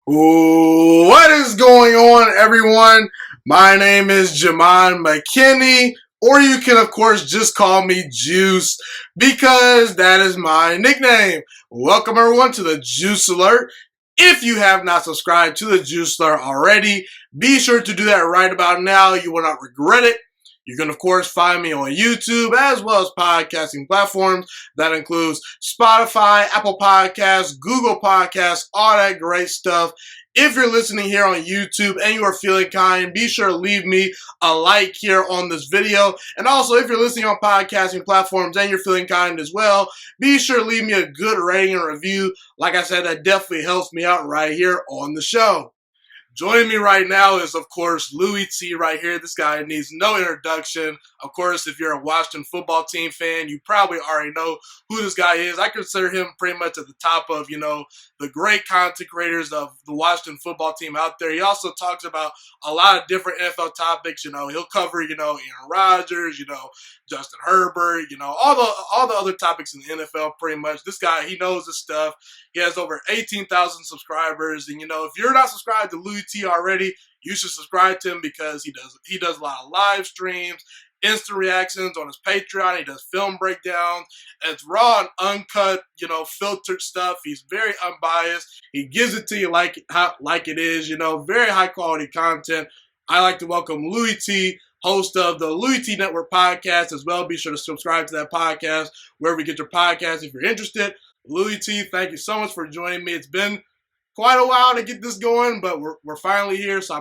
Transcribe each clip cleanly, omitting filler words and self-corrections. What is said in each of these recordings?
What is going on, everyone? My name is Jamon McKinney, or you can, of course, just call me Juice, because that is my nickname. Welcome, everyone, to the Juice Alert. If you have not subscribed to the Juice Alert already, be sure to do that right about now. You will not regret it. You can, of course, find me on YouTube as well as podcasting platforms. That includes Spotify, Apple Podcasts, Google Podcasts, all that great stuff. If you're listening here on YouTube and you are feeling kind, be sure to leave me a like here on this video. And also, if you're listening on podcasting platforms and you're feeling kind as well, be sure to leave me a good rating and review. Like I said, that definitely helps me out right here on the show. Joining me right now is, of course, Louie T right here. This guy needs no introduction. Of course, if you're a Washington football team fan, you probably already know who this guy is. I consider him pretty much at the top of, the great content creators of the Washington football team out there. He also talks about a lot of different NFL topics. He'll cover, Aaron Rodgers, Justin Herbert, all the other topics in the NFL pretty much. This guy, he knows his stuff. He has over 18,000 subscribers. And, if you're not subscribed to Louie T already, you should subscribe to him because he does a lot of live streams, instant reactions on his Patreon. He does film breakdowns. It's raw and uncut, filtered stuff. He's very unbiased. He gives it to you like it is, very high quality content. I like to welcome Louie T, host of the Louie T Network podcast as well. Be sure to subscribe to that podcast wherever you get your podcast if you're interested. Louie T, thank you so much for joining me. It's been quite a while to get this going, but we're finally here, so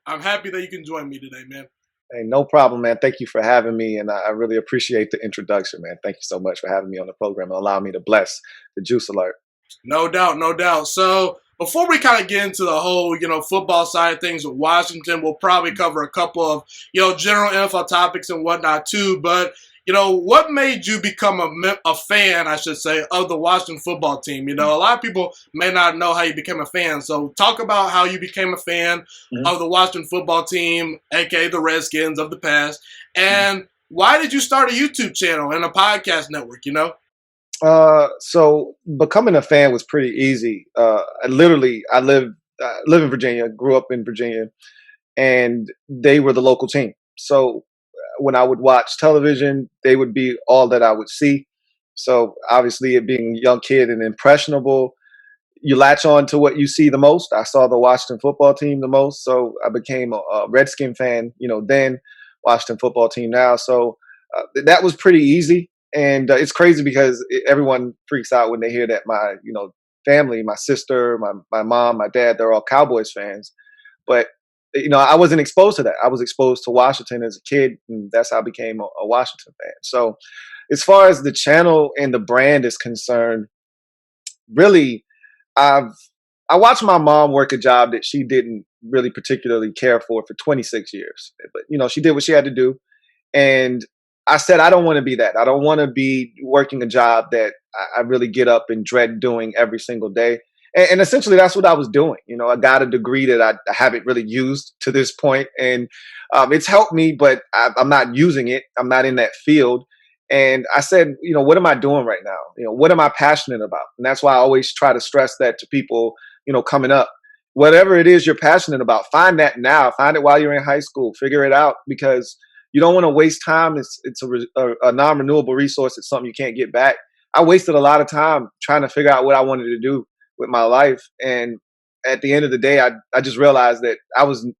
I'm happy that you can join me today, man. Hey, no problem, man. Thank you for having me, and I really appreciate the introduction, man. Thank you so much for having me on the program and allowing me to bless the Juice Alert. No doubt, no doubt. So before we kind of get into the whole, football side of things with Washington, we'll probably cover a couple of, general NFL topics and whatnot too, but what made you become a fan, I should say, of the Washington football team? A lot of people may not know how you became a fan. So talk about how you became a fan of the Washington football team, a.k.a. the Redskins of the past. And why did you start a YouTube channel and a podcast network, So becoming a fan was pretty easy. I live in Virginia, grew up in Virginia, and they were the local team. So when I would watch television, they would be all that I would see. So obviously, it being a young kid and impressionable, you latch on to what you see the most. I saw the Washington football team the most, so I became a Redskin fan, then Washington football team now. So that was pretty easy. And it's crazy because everyone freaks out when they hear that my, family, my sister, my mom, my dad, they're all Cowboys fans. But I wasn't exposed to that. I was exposed to Washington as a kid, and that's how I became a Washington fan. So as far as the channel and the brand is concerned, really, I watched my mom work a job that she didn't really particularly care for 26 years. But, she did what she had to do. And I said, I don't want to be that. I don't want to be working a job that I really get up and dread doing every single day. And essentially, that's what I was doing. I got a degree that I haven't really used to this point, and it's helped me, but I'm not using it. I'm not in that field. And I said, what am I doing right now? What am I passionate about? And that's why I always try to stress that to people, coming up. Whatever it is you're passionate about, find that now. Find it while you're in high school. Figure it out, because you don't want to waste time. It's a non-renewable resource. It's something you can't get back. I wasted a lot of time trying to figure out what I wanted to do with my life. And at the end of the day, I just realized that I was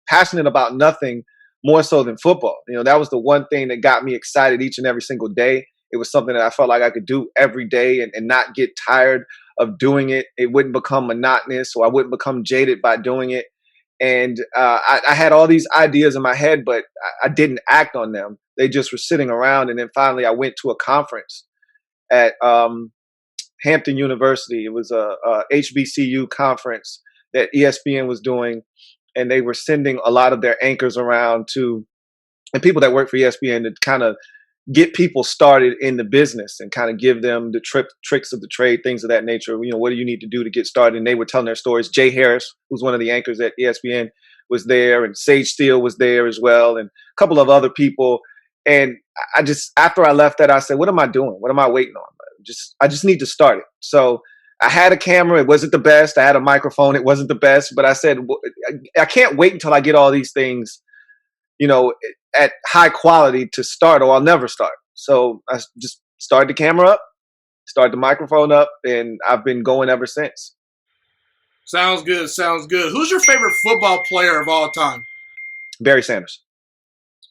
passionate about nothing more so than football. That was the one thing that got me excited each and every single day. It was something that I felt like I could do every day and not get tired of doing it. It wouldn't become monotonous, or I wouldn't become jaded by doing it. And I had all these ideas in my head, but I didn't act on them. They just were sitting around. And then finally I went to a conference at Hampton University. It was a HBCU conference that ESPN was doing, and they were sending a lot of their anchors around and people that work for ESPN to kind of get people started in the business and kind of give them the tricks of the trade, things of that nature. What do you need to do to get started? And they were telling their stories. Jay Harris, who's one of the anchors at ESPN, was there, and Sage Steele was there as well, and a couple of other people. And after I left that, I said, what am I doing? What am I waiting on? I just need to start it. So I had a camera. It wasn't the best. I had a microphone. It wasn't the best. But I said, I can't wait until I get all these things, at high quality to start, or I'll never start. So I just started the camera up, started the microphone up, and I've been going ever since. Sounds good. Sounds good. Who's your favorite football player of all time? Barry Sanders.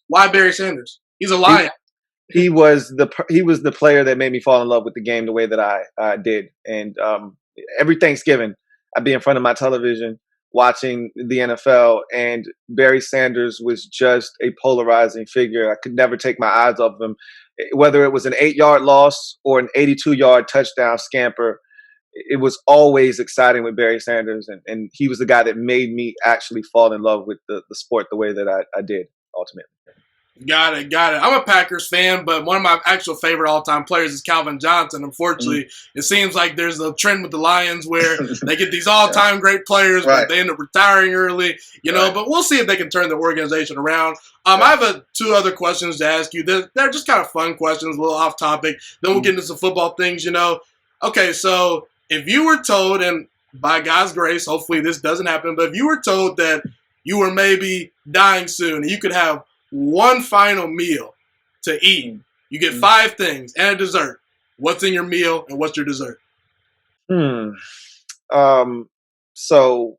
Why Barry Sanders? He's a Lion. He was the player that made me fall in love with the game the way that I did. And every Thanksgiving, I'd be in front of my television watching the NFL, and Barry Sanders was just a polarizing figure. I could never take my eyes off him, whether it was an 8-yard loss or an 82-yard touchdown scamper. It was always exciting with Barry Sanders, and he was the guy that made me actually fall in love with the sport the way that I did ultimately. Got it. I'm a Packers fan, but one of my actual favorite all-time players is Calvin Johnson. Unfortunately, It seems like there's a trend with the Lions where they get these all-time great players, but they end up retiring early, but we'll see if they can turn the organization around. I have 2 other questions to ask you. They're just kind of fun questions, a little off topic. Then we'll get into some football things, Okay, so if you were told, and by God's grace, hopefully this doesn't happen, but if you were told that you were maybe dying soon and you could have one final meal to eat, you get 5 things and a dessert. What's in your meal and what's your dessert? So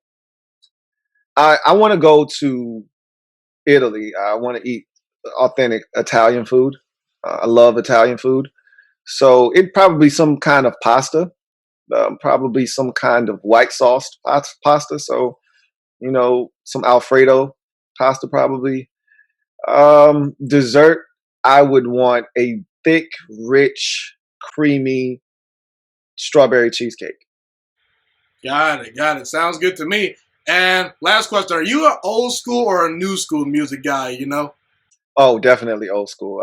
I want to go to Italy. I want to eat authentic Italian food. I love Italian food. So it'd probably be some kind of pasta, probably some kind of white sauce pasta. So, some Alfredo pasta probably. Dessert, I would want a thick, rich, creamy strawberry cheesecake. Got it. Sounds good to me. And last question, are you an old school or a new school music guy, Oh, definitely old school.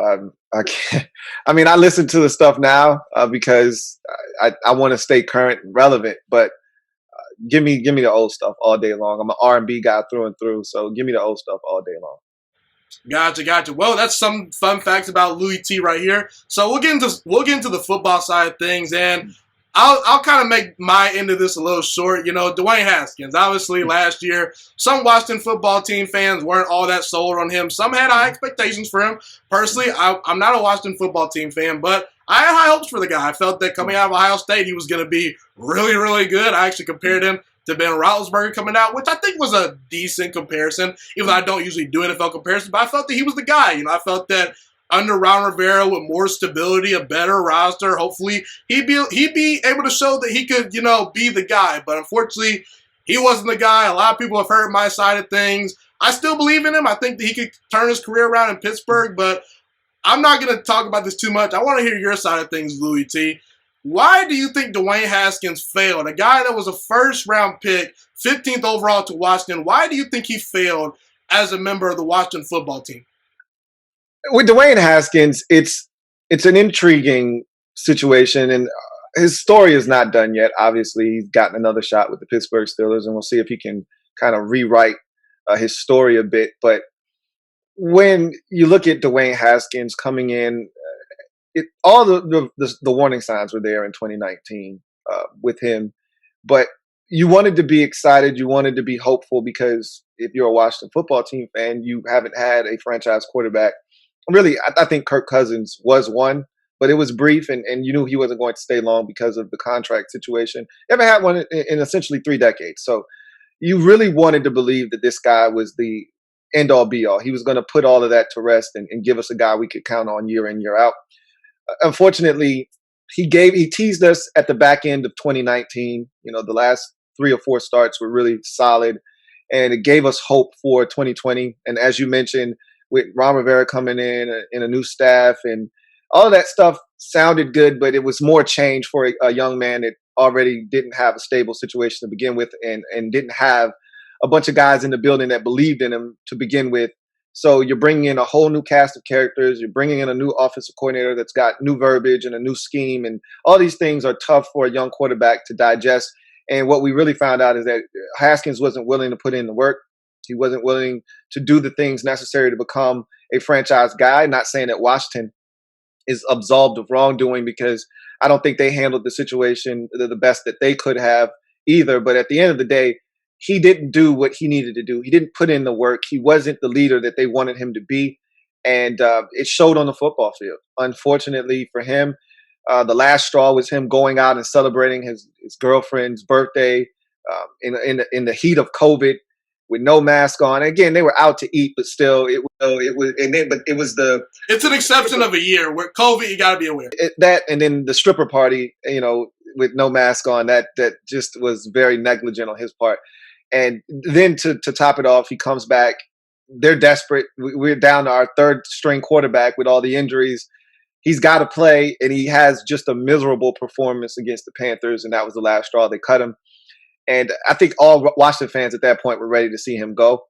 I can't. I mean, I listen to the stuff now because I want to stay current and relevant. But give me the old stuff all day long. I'm an R&B guy through and through, so give me the old stuff all day long. Gotcha. Well, that's some fun facts about Louie T right here. So we'll get into the football side of things, and I'll kind of make my end of this a little short. Dwayne Haskins, obviously last year, some Washington football team fans weren't all that sold on him. Some had high expectations for him. Personally, I'm not a Washington football team fan, but I had high hopes for the guy. I felt that coming out of Ohio State, he was going to be really, really good. I actually compared him to Ben Roethlisberger coming out, which I think was a decent comparison, even though I don't usually do NFL comparisons, but I felt that he was the guy. I felt that under Ron Rivera with more stability, a better roster, hopefully he'd be able to show that he could, be the guy. But unfortunately, he wasn't the guy. A lot of people have heard my side of things. I still believe in him. I think that he could turn his career around in Pittsburgh, but I'm not going to talk about this too much. I want to hear your side of things, Louie T. Why do you think Dwayne Haskins failed? A guy that was a first-round pick, 15th overall to Washington, why do you think he failed as a member of the Washington football team? With Dwayne Haskins, it's an intriguing situation, and his story is not done yet. Obviously, he's gotten another shot with the Pittsburgh Steelers, and we'll see if he can kind of rewrite his story a bit. But when you look at Dwayne Haskins coming in, all the warning signs were there in 2019 with him, but you wanted to be excited, you wanted to be hopeful, because if you're a Washington football team fan, you haven't had a franchise quarterback. Really, I think Kirk Cousins was one, but it was brief, and you knew he wasn't going to stay long because of the contract situation. Never had one in essentially 3 decades. So you really wanted to believe that this guy was the end-all, be-all. He was going to put all of that to rest and give us a guy we could count on year in, year out. Unfortunately, he teased us at the back end of 2019. The last 3 or 4 starts were really solid, and it gave us hope for 2020. And as you mentioned, with Ron Rivera coming in a new staff, and all of that stuff sounded good, but it was more change for a young man that already didn't have a stable situation to begin with, and didn't have a bunch of guys in the building that believed in him to begin with. So you're bringing in a whole new cast of characters. You're bringing in a new offensive coordinator that's got new verbiage and a new scheme. And all these things are tough for a young quarterback to digest. And what we really found out is that Haskins wasn't willing to put in the work. He wasn't willing to do the things necessary to become a franchise guy. Not saying that Washington is absolved of wrongdoing, because I don't think they handled the situation the best that they could have either. But at the end of the day, he didn't do what he needed to do. He didn't put in the work. He wasn't the leader that they wanted him to be. And it showed on the football field. Unfortunately for him, the last straw was him going out and celebrating his girlfriend's birthday in the heat of COVID with no mask on. Again, they were out to eat, but still, it was. And then, but it was the. It's an exception of a year where COVID. You got to be aware that, and then the stripper party, with no mask on. That just was very negligent on his part. And then to top it off, he comes back. They're desperate. We're down to our third string quarterback with all the injuries. He's got to play, and he has just a miserable performance against the Panthers, and that was the last straw. They cut him. And I think all Washington fans at that point were ready to see him go.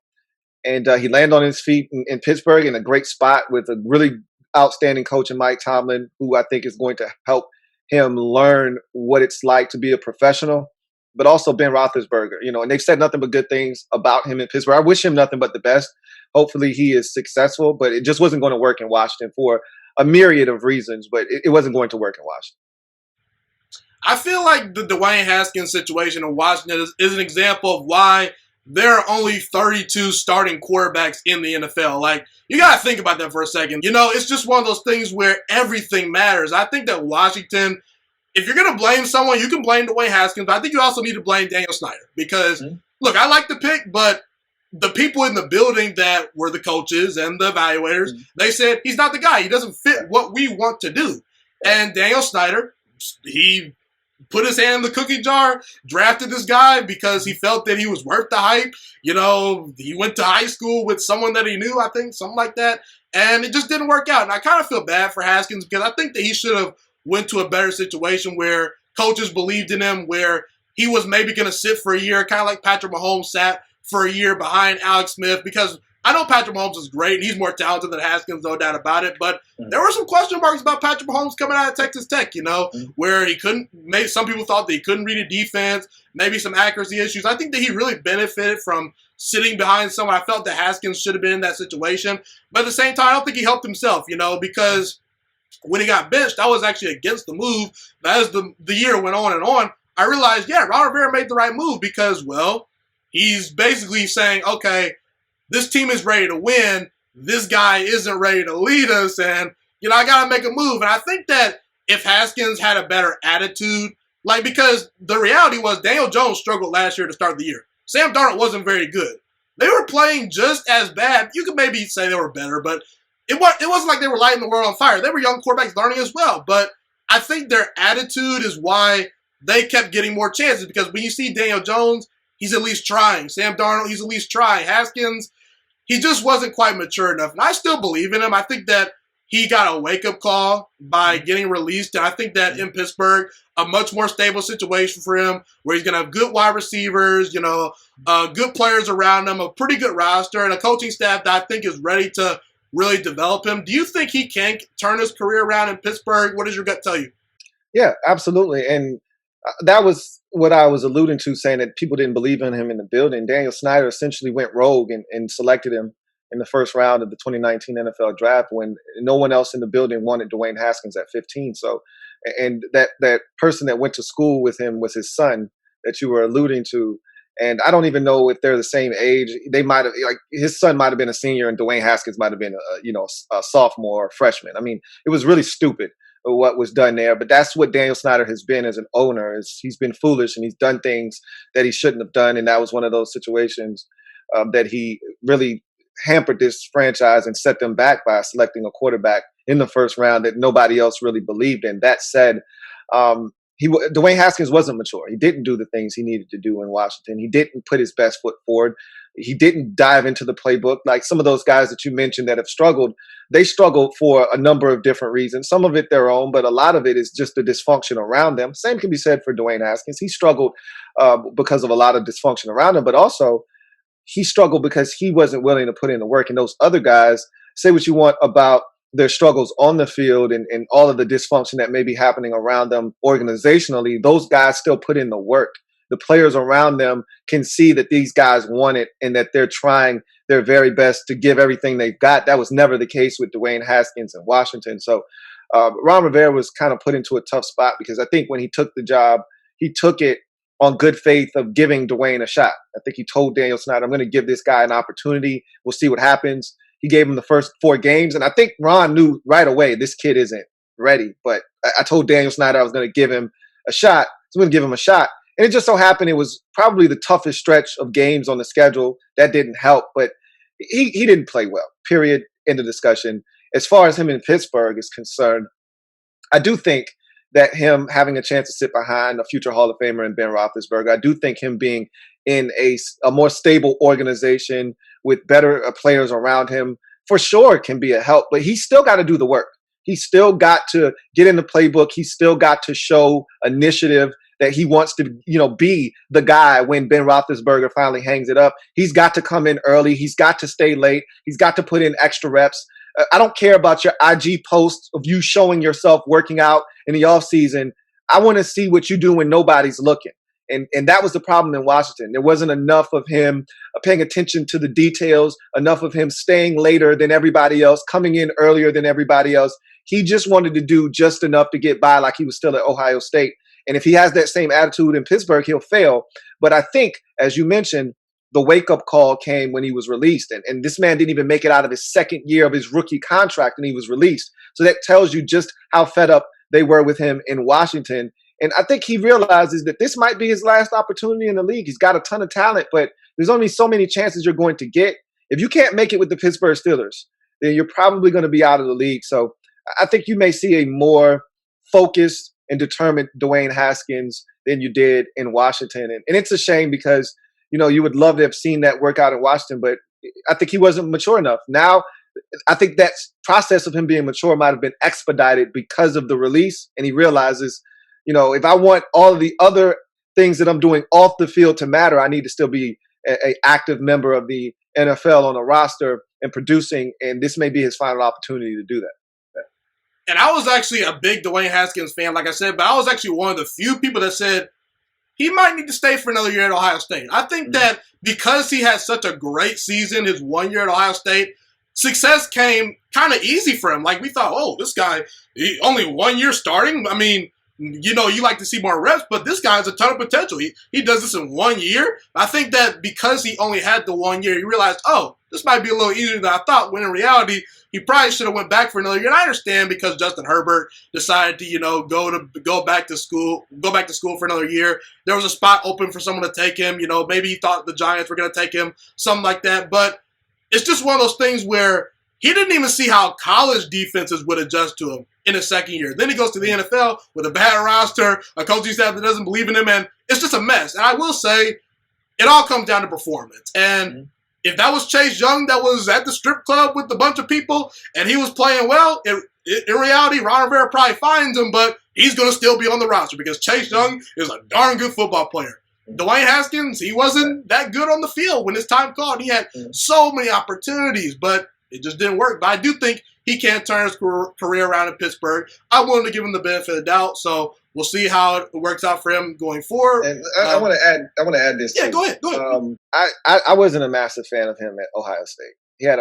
And he landed on his feet in Pittsburgh in a great spot with a really outstanding coach in Mike Tomlin, who I think is going to help him learn what it's like to be a professional. But also Ben Roethlisberger, and they've said nothing but good things about him in Pittsburgh. I wish him nothing but the best. Hopefully he is successful, but it just wasn't going to work in Washington for a myriad of reasons, but it wasn't going to work in Washington. I feel like the Dwayne Haskins situation in Washington is an example of why there are only 32 starting quarterbacks in the NFL. Like, you got to think about that for a second. It's just one of those things where everything matters. I think that Washington, if you're going to blame someone, you can blame Dwayne Haskins, but I think you also need to blame Daniel Snyder because, look, I like the pick, but the people in the building that were the coaches and the evaluators, they said he's not the guy. He doesn't fit what we want to do. And Daniel Snyder, he put his hand in the cookie jar, drafted this guy because he felt that he was worth the hype. He went to high school with someone that he knew, I think, something like that. And it just didn't work out. And I kind of feel bad for Haskins because I think that he should have went to a better situation where coaches believed in him, where he was maybe going to sit for a year, kind of like Patrick Mahomes sat for a year behind Alex Smith, because I know Patrick Mahomes is great, and he's more talented than Haskins, no doubt about it, but there were some question marks about Patrick Mahomes coming out of Texas Tech, where he couldn't, maybe some people thought that he couldn't read a defense, maybe some accuracy issues. I think that he really benefited from sitting behind someone. I felt that Haskins should have been in that situation, but at the same time, I don't think he helped himself, because when he got benched, I was actually against the move. But as the year went on and on, I realized, Ron Rivera made the right move because, he's basically saying, okay, this team is ready to win. This guy isn't ready to lead us, and, I got to make a move. And I think that if Haskins had a better attitude, because the reality was Daniel Jones struggled last year to start the year. Sam Darnold wasn't very good. They were playing just as bad. You could maybe say they were better, but it wasn't like they were lighting the world on fire. They were young quarterbacks learning as well. But I think their attitude is why they kept getting more chances, because when you see Daniel Jones, he's at least trying. Sam Darnold, he's at least trying. Haskins, he just wasn't quite mature enough. And I still believe in him. I think that he got a wake-up call by getting released. And I think that in Pittsburgh, a much more stable situation for him where he's going to have good wide receivers, good players around him, a pretty good roster, and a coaching staff that I think is ready to really develop him. Do you think he can turn his career around in Pittsburgh? What does your gut tell you? Yeah, absolutely. And that was what I was alluding to, saying that people didn't believe in him in the building. Daniel Snyder essentially went rogue and selected him in the first round of the 2019 NFL draft when no one else in the building wanted Dwayne Haskins at 15. So, and that person that went to school with him was his son that you were alluding to. And I don't even know if they're the same age. They might have, his son might have been a senior and Dwayne Haskins might have been a sophomore or freshman. I mean, it was really stupid what was done there, but that's what Daniel Snyder has been as an owner. He's been foolish and he's done things that he shouldn't have done. And that was one of those situations that he really hampered this franchise and set them back by selecting a quarterback in the first round that nobody else really believed in. That said, Dwayne Haskins wasn't mature. He didn't do the things he needed to do in Washington. He didn't put his best foot forward. He didn't dive into the playbook. Like some of those guys that you mentioned that have struggled, they struggled for a number of different reasons. Some of it their own, but a lot of it is just the dysfunction around them. Same can be said for Dwayne Haskins. He struggled because of a lot of dysfunction around him, but also he struggled because he wasn't willing to put in the work. And those other guys, say what you want about their struggles on the field and all of the dysfunction that may be happening around them organizationally, those guys still put in the work. The players around them can see that these guys want it and that they're trying their very best to give everything they've got. That was never the case with Dwayne Haskins in Washington. So Ron Rivera was kind of put into a tough spot because I think when he took the job, he took it on good faith of giving Dwayne a shot. I think he told Daniel Snyder, I'm going to give this guy an opportunity. We'll see what happens. He gave him the first 4 games. And I think Ron knew right away this kid isn't ready. But I told Daniel Snyder I was going to give him a shot. So I'm going to give him a shot. And it just so happened it was probably the toughest stretch of games on the schedule. That didn't help. But he didn't play well, period, end of discussion. As far as him in Pittsburgh is concerned, I do think that him having a chance to sit behind a future Hall of Famer in Ben Roethlisberger, I do think him being in a more stable organization with better players around him for sure can be a help. But he's still got to do the work. He's still got to get in the playbook. He's still got to show initiative that he wants to, be the guy when Ben Roethlisberger finally hangs it up. He's got to come in early. He's got to stay late. He's got to put in extra reps. I don't care about your IG posts of you showing yourself working out in the offseason. I want to see what you do when nobody's looking. And that was the problem in Washington. There wasn't enough of him paying attention to the details, enough of him staying later than everybody else, coming in earlier than everybody else. He just wanted to do just enough to get by like he was still at Ohio State. And if he has that same attitude in Pittsburgh, he'll fail. But I think, as you mentioned, the wake-up call came when he was released. And this man didn't even make it out of his second year of his rookie contract and he was released. So that tells you just how fed up they were with him in Washington. And I think he realizes that this might be his last opportunity in the league. He's got a ton of talent, but there's only so many chances you're going to get. If you can't make it with the Pittsburgh Steelers, then you're probably going to be out of the league. So I think you may see a more focused and determined Dwayne Haskins than you did in Washington. And it's a shame because you would love to have seen that work out in Washington, but I think he wasn't mature enough. Now, I think that process of him being mature might have been expedited because of the release. And he realizes, if I want all of the other things that I'm doing off the field to matter, I need to still be an active member of the NFL on a roster and producing. And this may be his final opportunity to do that. And I was actually a big Dwayne Haskins fan, like I said, but I was actually one of the few people that said, he might need to stay for another year at Ohio State. I think that because he had such a great season, his 1 year at Ohio State, success came kind of easy for him. Like we thought, this guy, only 1 year starting. I mean, you like to see more reps, but this guy has a ton of potential. He does this in 1 year. I think that because he only had the 1 year, he realized, this might be a little easier than I thought, when in reality, he probably should have went back for another year. And I understand because Justin Herbert decided to, go back to school for another year. There was a spot open for someone to take him. Maybe he thought the Giants were going to take him, something like that. But it's just one of those things where he didn't even see how college defenses would adjust to him in his second year. Then he goes to the NFL with a bad roster, a coaching staff that doesn't believe in him, and it's just a mess. And I will say, it all comes down to performance. And if that was Chase Young that was at the strip club with a bunch of people and he was playing well, in reality, Ron Rivera probably finds him, but he's going to still be on the roster because Chase Young is a darn good football player. Dwayne Haskins, he wasn't that good on the field when his time called. He had so many opportunities, but it just didn't work. But I do think he can turn his career around in Pittsburgh. I'm willing to give him the benefit of the doubt, so we'll see how it works out for him going forward. And I want to add this. Yeah, too. go ahead. I wasn't a massive fan of him at Ohio State. He had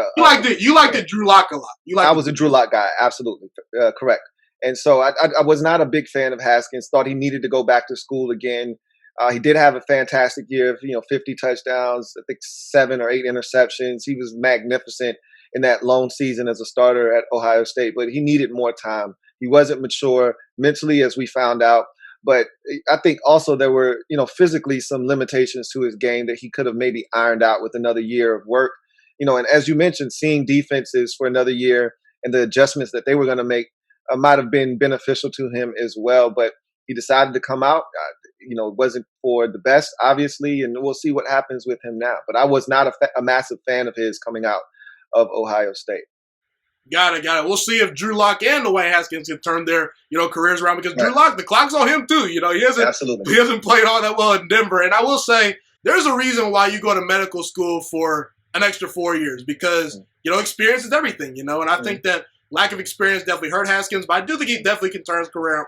you liked it Drew Lock a lot. I was a Drew Lock guy, absolutely correct. And so I was not a big fan of Haskins. Thought he needed to go back to school again. He did have a fantastic year, 50 touchdowns, I think 7 or 8 interceptions. He was magnificent in that lone season as a starter at Ohio State, but he needed more time. He wasn't mature mentally, as we found out. But I think also there were, physically some limitations to his game that he could have maybe ironed out with another year of work. And as you mentioned, seeing defenses for another year and the adjustments that they were going to make might have been beneficial to him as well. But he decided to come out. It wasn't for the best, obviously, and we'll see what happens with him now. But I was not a massive fan of his coming out of Ohio State. Got it. We'll see if Drew Lock and Dwayne Haskins can turn their, careers around because Drew Lock, the clock's on him too. He hasn't played all that well in Denver. And I will say there's a reason why you go to medical school for an extra 4 years because, experience is everything, and I think that lack of experience definitely hurt Haskins, but I do think he definitely can turn his career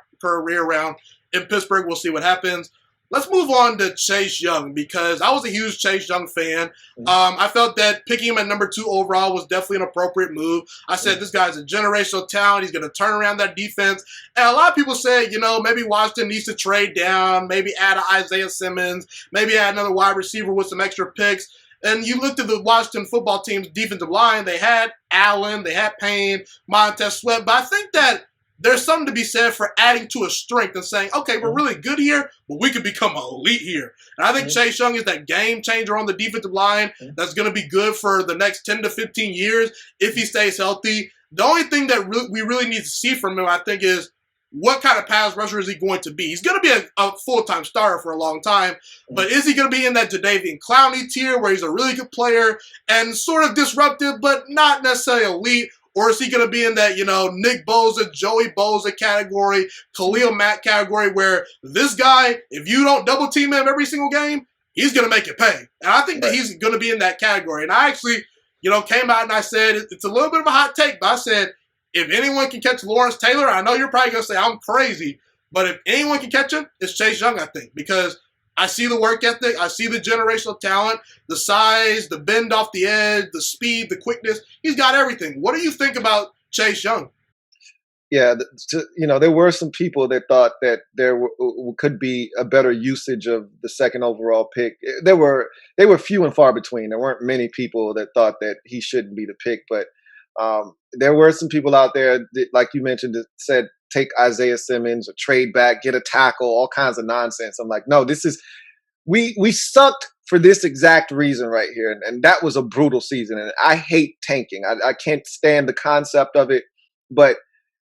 around in Pittsburgh. We'll see what happens. let's move on to Chase Young because I was a huge Chase Young fan. I felt that picking him at number 2 overall was definitely an appropriate move. I said this guy's a generational talent. He's going to turn around that defense. And a lot of people say, maybe Washington needs to trade down, maybe add an Isaiah Simmons, maybe add another wide receiver with some extra picks. And you looked at the Washington football team's defensive line. They had Allen, they had Payne, Montez Sweat. But I think that there's something to be said for adding to a strength and saying, okay, we're really good here, but we could become elite here. And I think Chase Young is that game changer on the defensive line that's going to be good for the next 10 to 15 years if he stays healthy. The only thing that we really need to see from him, I think, is what kind of pass rusher is he going to be? He's going to be a full-time starter for a long time, but is he going to be in that Jadeveon Clowney tier where he's a really good player and sort of disruptive but not necessarily elite? Or is he going to be in that, Nick Bosa, Joey Bosa category, Khalil Mack category where this guy, if you don't double team him every single game, he's going to make it pay. And I think that he's going to be in that category. And I actually, came out and I said, it's a little bit of a hot take, but I said, if anyone can catch Lawrence Taylor, I know you're probably going to say I'm crazy, but if anyone can catch him, it's Chase Young, I think, because I see the work ethic, I see the generational talent, the size, the bend off the edge, the speed, the quickness. He's got everything. What do you think about Chase Young? Yeah, there were some people that thought that there could be a better usage of the second overall pick. They were few and far between. There weren't many people that thought that he shouldn't be the pick, but there were some people out there, that, like you mentioned, that said take Isaiah Simmons or trade back, get a tackle, all kinds of nonsense. I'm like, no, this is we sucked for this exact reason right here, and that was a brutal season. And I hate tanking. I can't stand the concept of it, but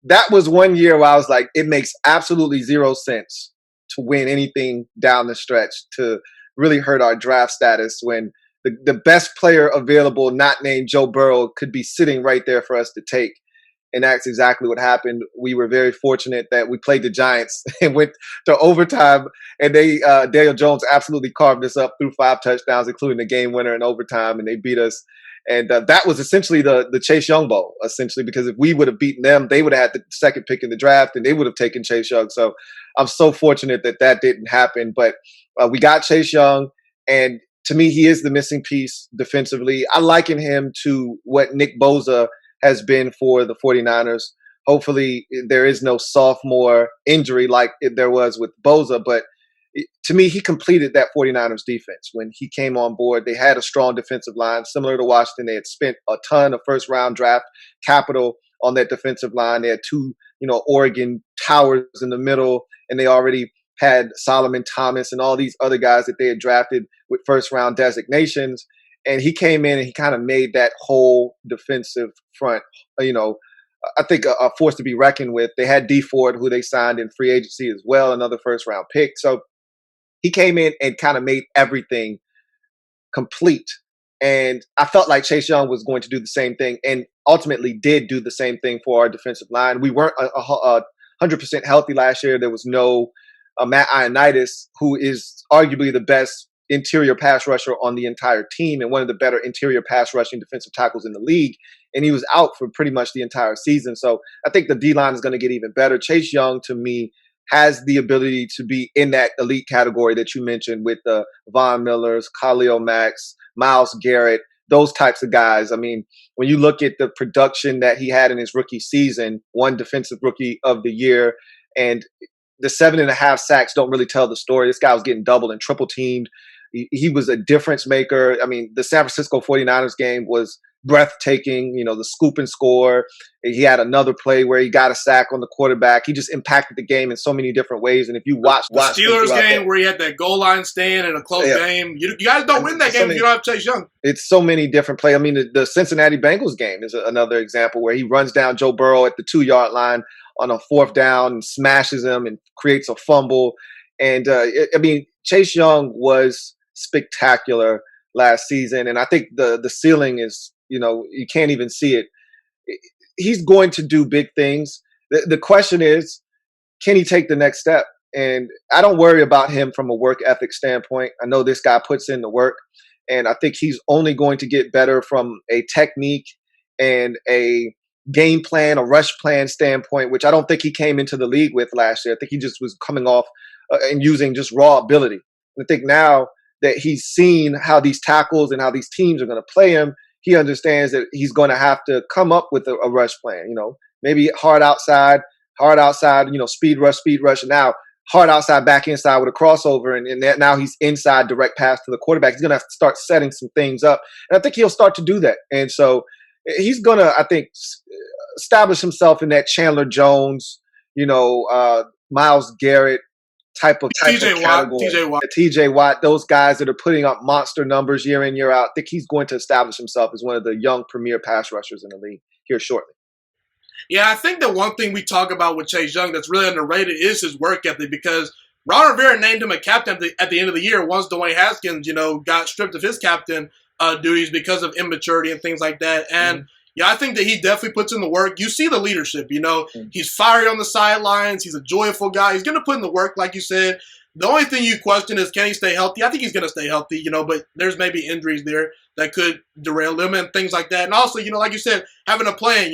that was one year where I was like, it makes absolutely zero sense to win anything down the stretch to really hurt our draft status when the best player available, not named Joe Burrow, could be sitting right there for us to take. And that's exactly what happened. We were very fortunate that we played the Giants and went to overtime, and Daniel Jones absolutely carved us up through 5 touchdowns, including the game winner in overtime, and they beat us. And that was essentially the Chase Young Bowl, essentially, because if we would have beaten them, they would have had the second pick in the draft, and they would have taken Chase Young. So I'm so fortunate that didn't happen. But we got Chase Young, and to me, he is the missing piece defensively. I liken him to what Nick Bosa has been for the 49ers. Hopefully, there is no sophomore injury like there was with Bosa, but to me, he completed that 49ers defense. When he came on board, they had a strong defensive line, similar to Washington. They had spent a ton of first-round draft capital on that defensive line. They had 2, Oregon towers in the middle, and they already had Solomon Thomas and all these other guys that they had drafted with first-round designations. And he came in and he kind of made that whole defensive front, I think a force to be reckoned with. They had D Ford, who they signed in free agency as well, another first-round pick. So he came in and kind of made everything complete. And I felt like Chase Young was going to do the same thing and ultimately did do the same thing for our defensive line. We weren't 100% healthy last year. There was no Matt Ioannidis, who is arguably the best interior pass rusher on the entire team and one of the better interior pass rushing defensive tackles in the league. And he was out for pretty much the entire season. So I think the D-line is going to get even better. Chase Young, to me, has the ability to be in that elite category that you mentioned with the Von Millers, Khalil Macks, Myles Garrett, those types of guys. I mean, when you look at the production that he had in his rookie season, one defensive rookie of the year, and the 7.5 sacks don't really tell the story. This guy was getting double and triple teamed. He was a difference maker. I mean, the San Francisco 49ers game was breathtaking, the scoop and score. He had another play where he got a sack on the quarterback. He just impacted the game in so many different ways. And if you watch the Steelers game where he had that goal line stand in a close game, you guys don't win that game if you don't have Chase Young. It's so many different plays. I mean, the Cincinnati Bengals game is another example where he runs down Joe Burrow at the 2-yard line on a 4th down and smashes him and creates a fumble. And Chase Young was spectacular last season, and I think the ceiling is, you can't even see it. He's going to do big things. The question is, can he take the next step? And I don't worry about him from a work ethic standpoint. I know this guy puts in the work, and I think he's only going to get better from a technique and a game plan, a rush plan standpoint, which I don't think he came into the league with last year. I think he just was coming off and using just raw ability. And I think now that he's seen how these tackles and how these teams are going to play him, he understands that he's going to have to come up with a rush plan. Maybe hard outside, speed rush, and now hard outside, back inside with a crossover, and that now he's inside, direct pass to the quarterback. He's going to have to start setting some things up, and I think he'll start to do that. And so he's going to, I think, establish himself in that Chandler Jones, Myles Garrett type of category. TJ Watt, those guys that are putting up monster numbers year in, year out. I think he's going to establish himself as one of the young premier pass rushers in the league here shortly. Yeah, I think the one thing we talk about with Chase Young that's really underrated is his work ethic, because Ron Rivera named him a captain at the end of the year once Dwayne Haskins, got stripped of his captain duties because of immaturity and things like that. And I think that he definitely puts in the work. You see the leadership, he's fiery on the sidelines. He's a joyful guy. He's going to put in the work, like you said. The only thing you question is, can he stay healthy? I think he's going to stay healthy, but there's maybe injuries there that could derail him and things like that. And also, like you said, having a plan,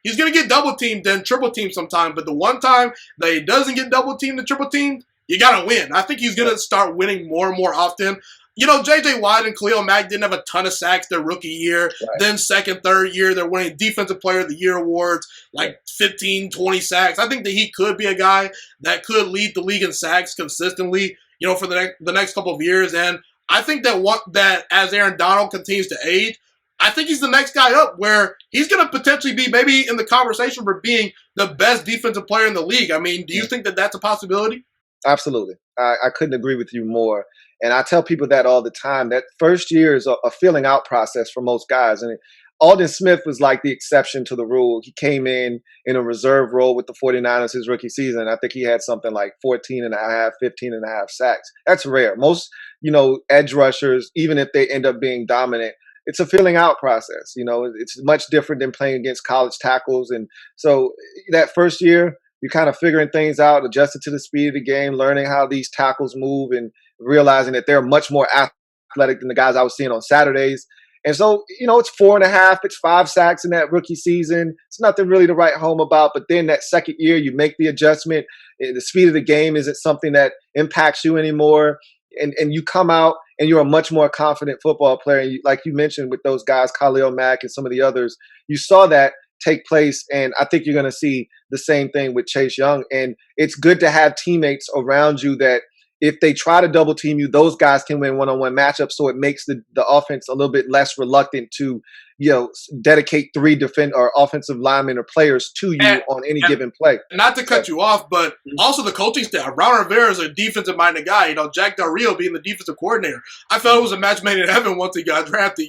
he's going to get double teamed, then triple teamed sometime. But the one time that he doesn't get double teamed and triple teamed, you got to win. I think he's going to start winning more and more often. J.J. Watt and Khalil Mack didn't have a ton of sacks their rookie year. Right. Then second, third year, they're winning Defensive Player of the Year awards, like 15, 20 sacks. I think that he could be a guy that could lead the league in sacks consistently, for the next couple of years. And I think that as Aaron Donald continues to age, I think he's the next guy up where he's going to potentially be maybe in the conversation for being the best defensive player in the league. I mean, do you think that that's a possibility? Absolutely. I couldn't agree with you more. And I tell people that all the time. That first year is a filling out process for most guys. And Aldon Smith was like the exception to the rule. He came in a reserve role with the 49ers his rookie season. I think he had something like 15 and a half sacks. That's rare. Most, edge rushers, even if they end up being dominant, it's a filling out process. It's much different than playing against college tackles. And so that first year, you're kind of figuring things out, adjusting to the speed of the game, learning how these tackles move, and realizing that they're much more athletic than the guys I was seeing on Saturdays. And so, it's 4.5, it's 5 sacks in that rookie season. It's nothing really to write home about. But then that second year, you make the adjustment. The speed of the game isn't something that impacts you anymore. And you come out and you're a much more confident football player. And like you mentioned with those guys, Khalil Mack and some of the others, you saw that take place. And I think you're going to see the same thing with Chase Young. And it's good to have teammates around you that if they try to double team you, those guys can win one-on-one matchups. So it makes the offense a little bit less reluctant to, dedicate 3 or offensive linemen or players to you on any given play. Not to cut you off, but also the coaching staff. Ron Rivera is a defensive-minded guy. Jack Del Rio being the defensive coordinator. I felt it was a match made in heaven once he got drafted,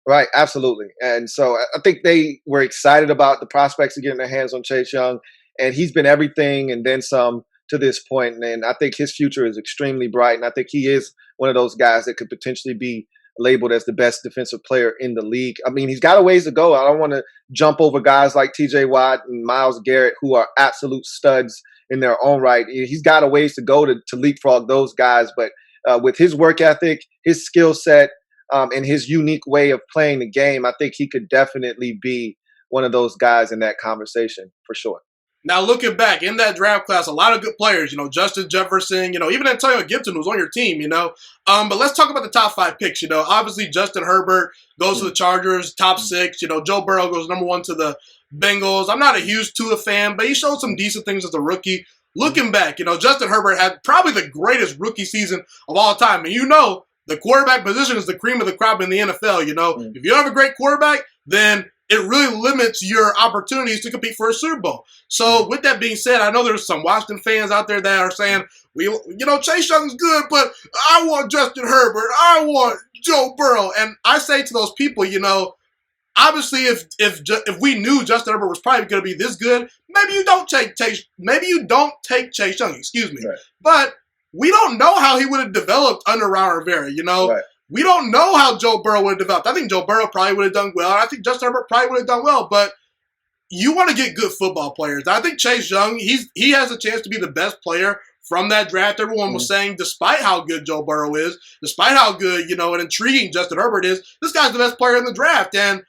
Right, absolutely. And so I think they were excited about the prospects of getting their hands on Chase Young, and he's been everything and then some to this point. And I think his future is extremely bright, and I think he is one of those guys that could potentially be labeled as the best defensive player in the league. I mean, he's got a ways to go. I don't want to jump over guys like TJ Watt and Myles Garrett, who are absolute studs in their own right. He's got a ways to go to leapfrog those guys, but with his work ethic, his skill set, and his unique way of playing the game, I think he could definitely be one of those guys in that conversation for sure. Now, looking back in that draft class, a lot of good players, Justin Jefferson, even Antonio Gibson was on your team, But let's talk about the top 5 picks, Obviously, Justin Herbert goes to the Chargers, top 6. Joe Burrow goes number 1 to the Bengals. I'm not a huge Tua fan, but he showed some decent things as a rookie. Looking back, Justin Herbert had probably the greatest rookie season of all time. And the quarterback position is the cream of the crop in the NFL, If you have a great quarterback, then it really limits your opportunities to compete for a Super Bowl. So with that being said, I know there's some Washington fans out there that are saying, Chase Young's good, but I want Justin Herbert. I want Joe Burrow. And I say to those people, obviously if we knew Justin Herbert was probably going to be this good, maybe you don't take Chase Young, excuse me. Right. But we don't know how he would have developed under Ron Rivera, Right. We don't know how Joe Burrow would have developed. I think Joe Burrow probably would have done well. I think Justin Herbert probably would have done well. But you want to get good football players. I think Chase Young, he has a chance to be the best player from that draft. Everyone was saying, despite how good Joe Burrow is, despite how good, and intriguing Justin Herbert is, this guy's the best player in the draft. And,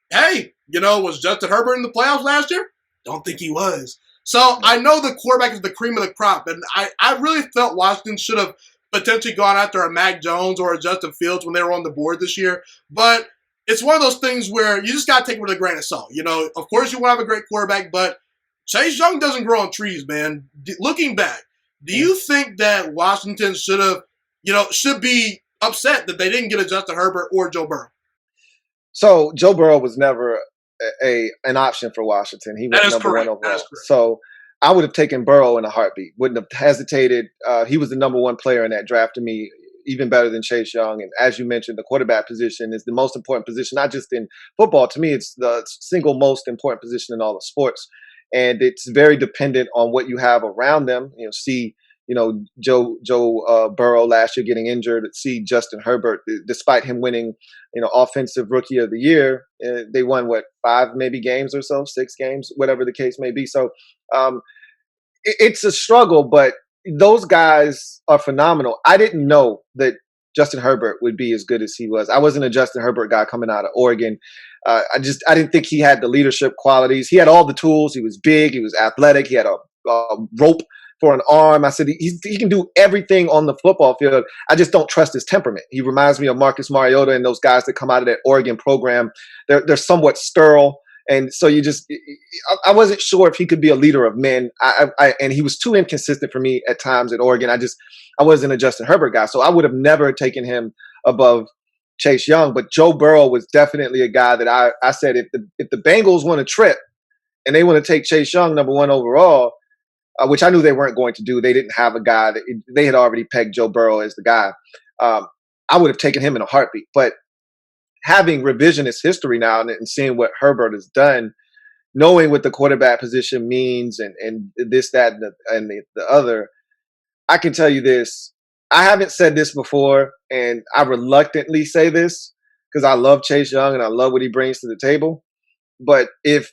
hey, was Justin Herbert in the playoffs last year? Don't think he was. So I know the quarterback is the cream of the crop, and I really felt Washington should have potentially gone after a Mac Jones or a Justin Fields when they were on the board this year. But it's one of those things where you just got to take it with a grain of salt. Of course you want to have a great quarterback, but Chase Young doesn't grow on trees, man. Looking back, do you think that Washington should be upset that they didn't get a Justin Herbert or Joe Burrow? So Joe Burrow was never an option for Washington. He was number one overall. So I would have taken Burrow in a heartbeat. Wouldn't have hesitated. He was the number one player in that draft to me, even better than Chase Young. And as you mentioned, the quarterback position is the most important position, not just in football. To me, it's the single most important position in all of sports. And it's very dependent on what you have around them. Joe Burrow last year getting injured. See Justin Herbert, despite him winning, offensive rookie of the year, they won 5 maybe games or so, 6 games, whatever the case may be. So it's a struggle, but those guys are phenomenal. I didn't know that Justin Herbert would be as good as he was. I wasn't a Justin Herbert guy coming out of Oregon. I didn't think he had the leadership qualities. He had all the tools. He was big. He was athletic. He had a rope for an arm. I said he can do everything on the football field. I just don't trust his temperament. He reminds me of Marcus Mariota and those guys that come out of that Oregon program. They're somewhat sterile. And so I wasn't sure if he could be a leader of men. And he was too inconsistent for me at times at Oregon. I wasn't a Justin Herbert guy. So I would have never taken him above Chase Young. But Joe Burrow was definitely a guy that I said, if the Bengals want to trip and they want to take Chase Young number one overall, which I knew they weren't going to do. They didn't have a guy they had already pegged Joe Burrow as the guy. I would have taken him in a heartbeat. But having revisionist history now and seeing what Herbert has done, knowing what the quarterback position means and this, that, and the other, I can tell you this. I haven't said this before, and I reluctantly say this because I love Chase Young and I love what he brings to the table. But if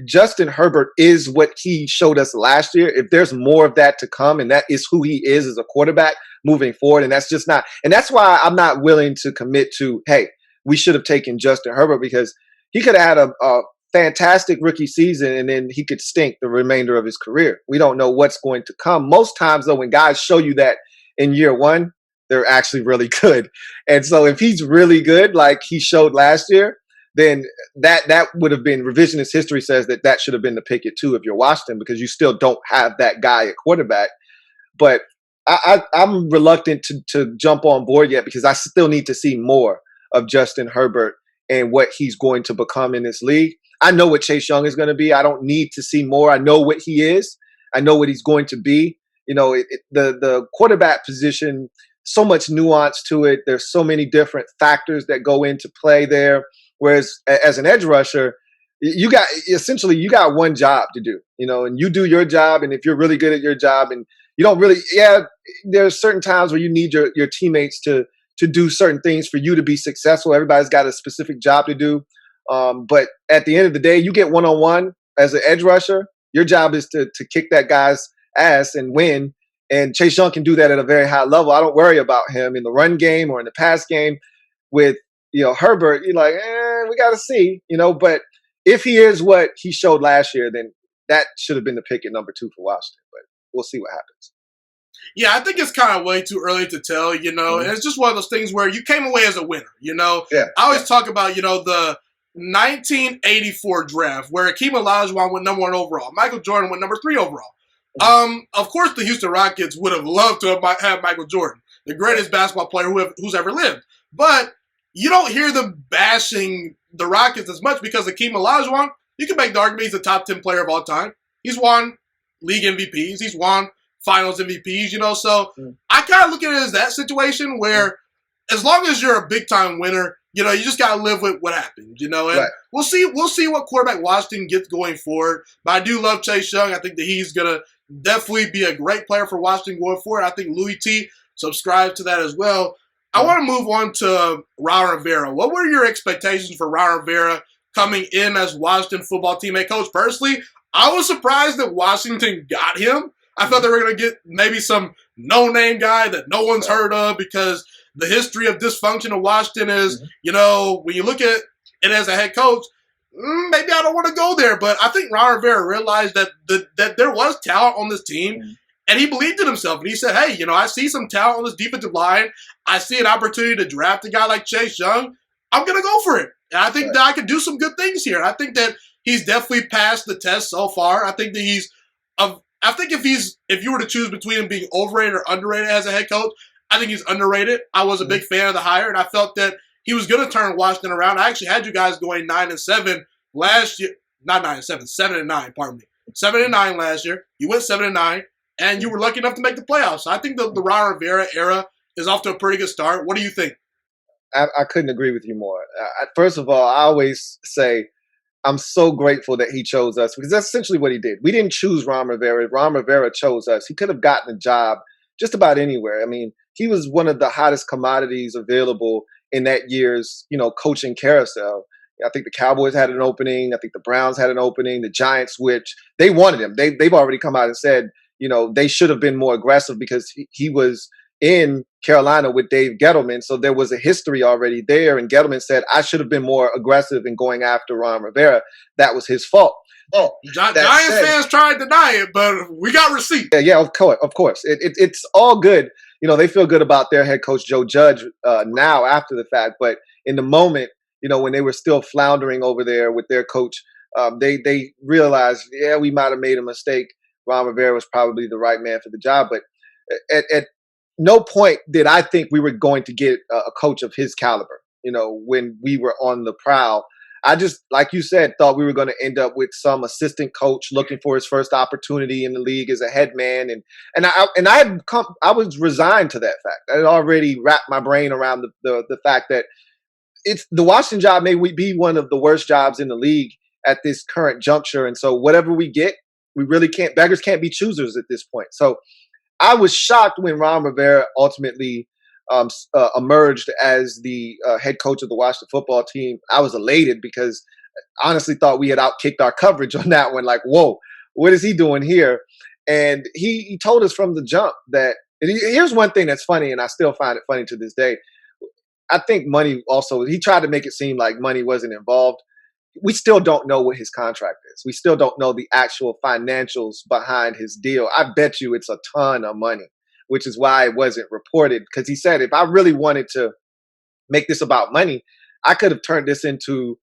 Justin Herbert is what he showed us last year, if there's more of that to come, and that is who he is as a quarterback moving forward, and that's just not, and that's why I'm not willing to commit to, hey, we should have taken Justin Herbert, because he could have had a fantastic rookie season and then he could stink the remainder of his career. We don't know what's going to come. Most times, though, when guys show you that in year one, they're actually really good. And so if he's really good, like he showed last year, then that would have been, revisionist history says that should have been the pick at 2 if you're Washington, because you still don't have that guy at quarterback. But I'm reluctant to jump on board yet, because I still need to see more of Justin Herbert and what he's going to become in this league. I know what Chase Young is going to be. I don't need to see more. I know what he is. I know what he's going to be. The quarterback position, so much nuance to it. There's so many different factors that go into play there. Whereas as an edge rusher, you got one job to do, and you do your job. And if you're really good at your job, and you don't really, there's certain times where you need your teammates to do certain things for you to be successful. Everybody's got a specific job to do. But at the end of the day, you get one-on-one as an edge rusher. Your job is to kick that guy's ass and win. And Chase Young can do that at a very high level. I don't worry about him in the run game or in the pass game. With Herbert, you're like, we got to see, but if he is what he showed last year, then that should have been the pick at number 2 for Washington, but we'll see what happens. Yeah, I think it's kind of way too early to tell, and it's just one of those things where you came away as a winner, I always talk about, the 1984 draft where Hakeem Olajuwon went number 1 overall. Michael Jordan went number 3 overall. Of course, the Houston Rockets would have loved to have Michael Jordan, the greatest basketball player who's ever lived. But you don't hear them bashing the Rockets as much because Hakeem Olajuwon, you can make the argument he's a top 10 player of all time. He's won league MVPs. He's won finals MVPs, So I kind of look at it as that situation where as long as you're a big-time winner, you just got to live with what happened, and right. We'll see what quarterback Washington gets going forward. But I do love Chase Young. I think that he's going to definitely be a great player for Washington going forward. I think Louie T subscribes to that as well. I want to move on to Ron Rivera. What were your expectations for Ron Rivera coming in as Washington football team head coach? Personally, I was surprised that Washington got him. I thought they were going to get maybe some no-name guy that no one's heard of, because the history of dysfunction of Washington is, when you look at it as a head coach, maybe I don't want to go there, but I think Ron Rivera realized that that there was talent on this team, and he believed in himself. And he said, hey, I see some talent on this defensive line. I see an opportunity to draft a guy like Chase Young. I'm going to go for it. And I think that I could do some good things here. And I think that he's definitely passed the test so far. I think that I think if you were to choose between him being overrated or underrated as a head coach, I think he's underrated. I was a big fan of the hire, and I felt that he was going to turn Washington around. I actually had you guys going 9-7 last year. Not 9-7, 7-9. Pardon me, 7-9 last year. You went 7-9, and you were lucky enough to make the playoffs. So I think the Ron Rivera era is off to a pretty good start. What do you think? I couldn't agree with you more. First of all, I always say I'm so grateful that he chose us because that's essentially what he did. We didn't choose Ron Rivera. Ron Rivera chose us. He could have gotten a job just about anywhere. I mean, he was one of the hottest commodities available in that year's, coaching carousel. I think the Cowboys had an opening. I think the Browns had an opening. The Giants, which they wanted him. They've already come out and said, they should have been more aggressive because he was in Carolina with Dave Gettleman. So there was a history already there. And Gettleman said, I should have been more aggressive in going after Ron Rivera. That was his fault. Oh, Giants fans tried to deny it, but we got receipts. Yeah, of course. It's all good. They feel good about their head coach, Joe Judge, now after the fact. But in the moment, when they were still floundering over there with their coach, they realized, we might have made a mistake. Ron Rivera was probably the right man for the job. But at no point did I think we were going to get a coach of his caliber, when we were on the prowl. I just, like you said, thought we were going to end up with some assistant coach looking for his first opportunity in the league as a head man. And I was resigned to that fact. I had already wrapped my brain around the fact that it's the Washington job may be one of the worst jobs in the league at this current juncture. And so whatever we get, we really beggars can't be choosers at this point. So I was shocked when Ron Rivera ultimately emerged as the head coach of the Washington football team. I was elated because I honestly thought we had outkicked our coverage on that one. Like, whoa, what is he doing here? And he told us from the jump that here's one thing that's funny, and I still find it funny to this day. I think money also, he tried to make it seem like money wasn't involved. We still don't know what his contract is. We still don't know the actual financials behind his deal. I bet you it's a ton of money, which is why it wasn't reported. Because he said, if I really wanted to make this about money, I could have turned this into,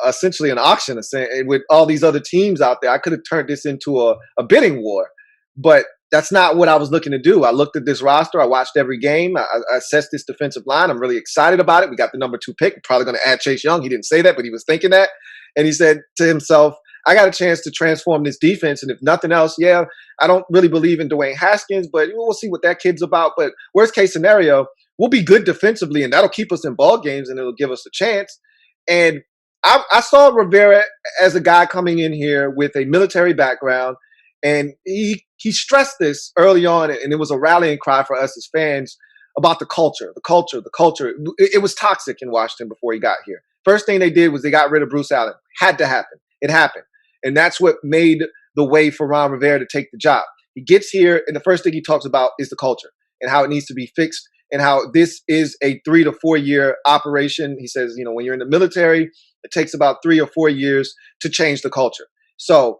essentially an auction with all these other teams out there. I could have turned this into a bidding war. But that's not what I was looking to do. I looked at this roster. I watched every game. I assessed this defensive line. I'm really excited about it. We got the number 2 pick. Probably going to add Chase Young. He didn't say that, but he was thinking that. And he said to himself, I got a chance to transform this defense. And if nothing else, I don't really believe in Dwayne Haskins, but we'll see what that kid's about. But worst case scenario, we'll be good defensively, and that'll keep us in ball games, and it'll give us a chance. And I saw Rivera as a guy coming in here with a military background, and he stressed this early on, and it was a rallying cry for us as fans about the culture. It was toxic in Washington before he got here. First thing they did was they got rid of Bruce Allen. Had to happen. It happened. And that's what made the way for Ron Rivera to take the job. He gets here, and the first thing he talks about is the culture and how it needs to be fixed and how this is a 3 to 4 year operation. He says, when you're in the military, it takes about 3 or 4 years to change the culture. So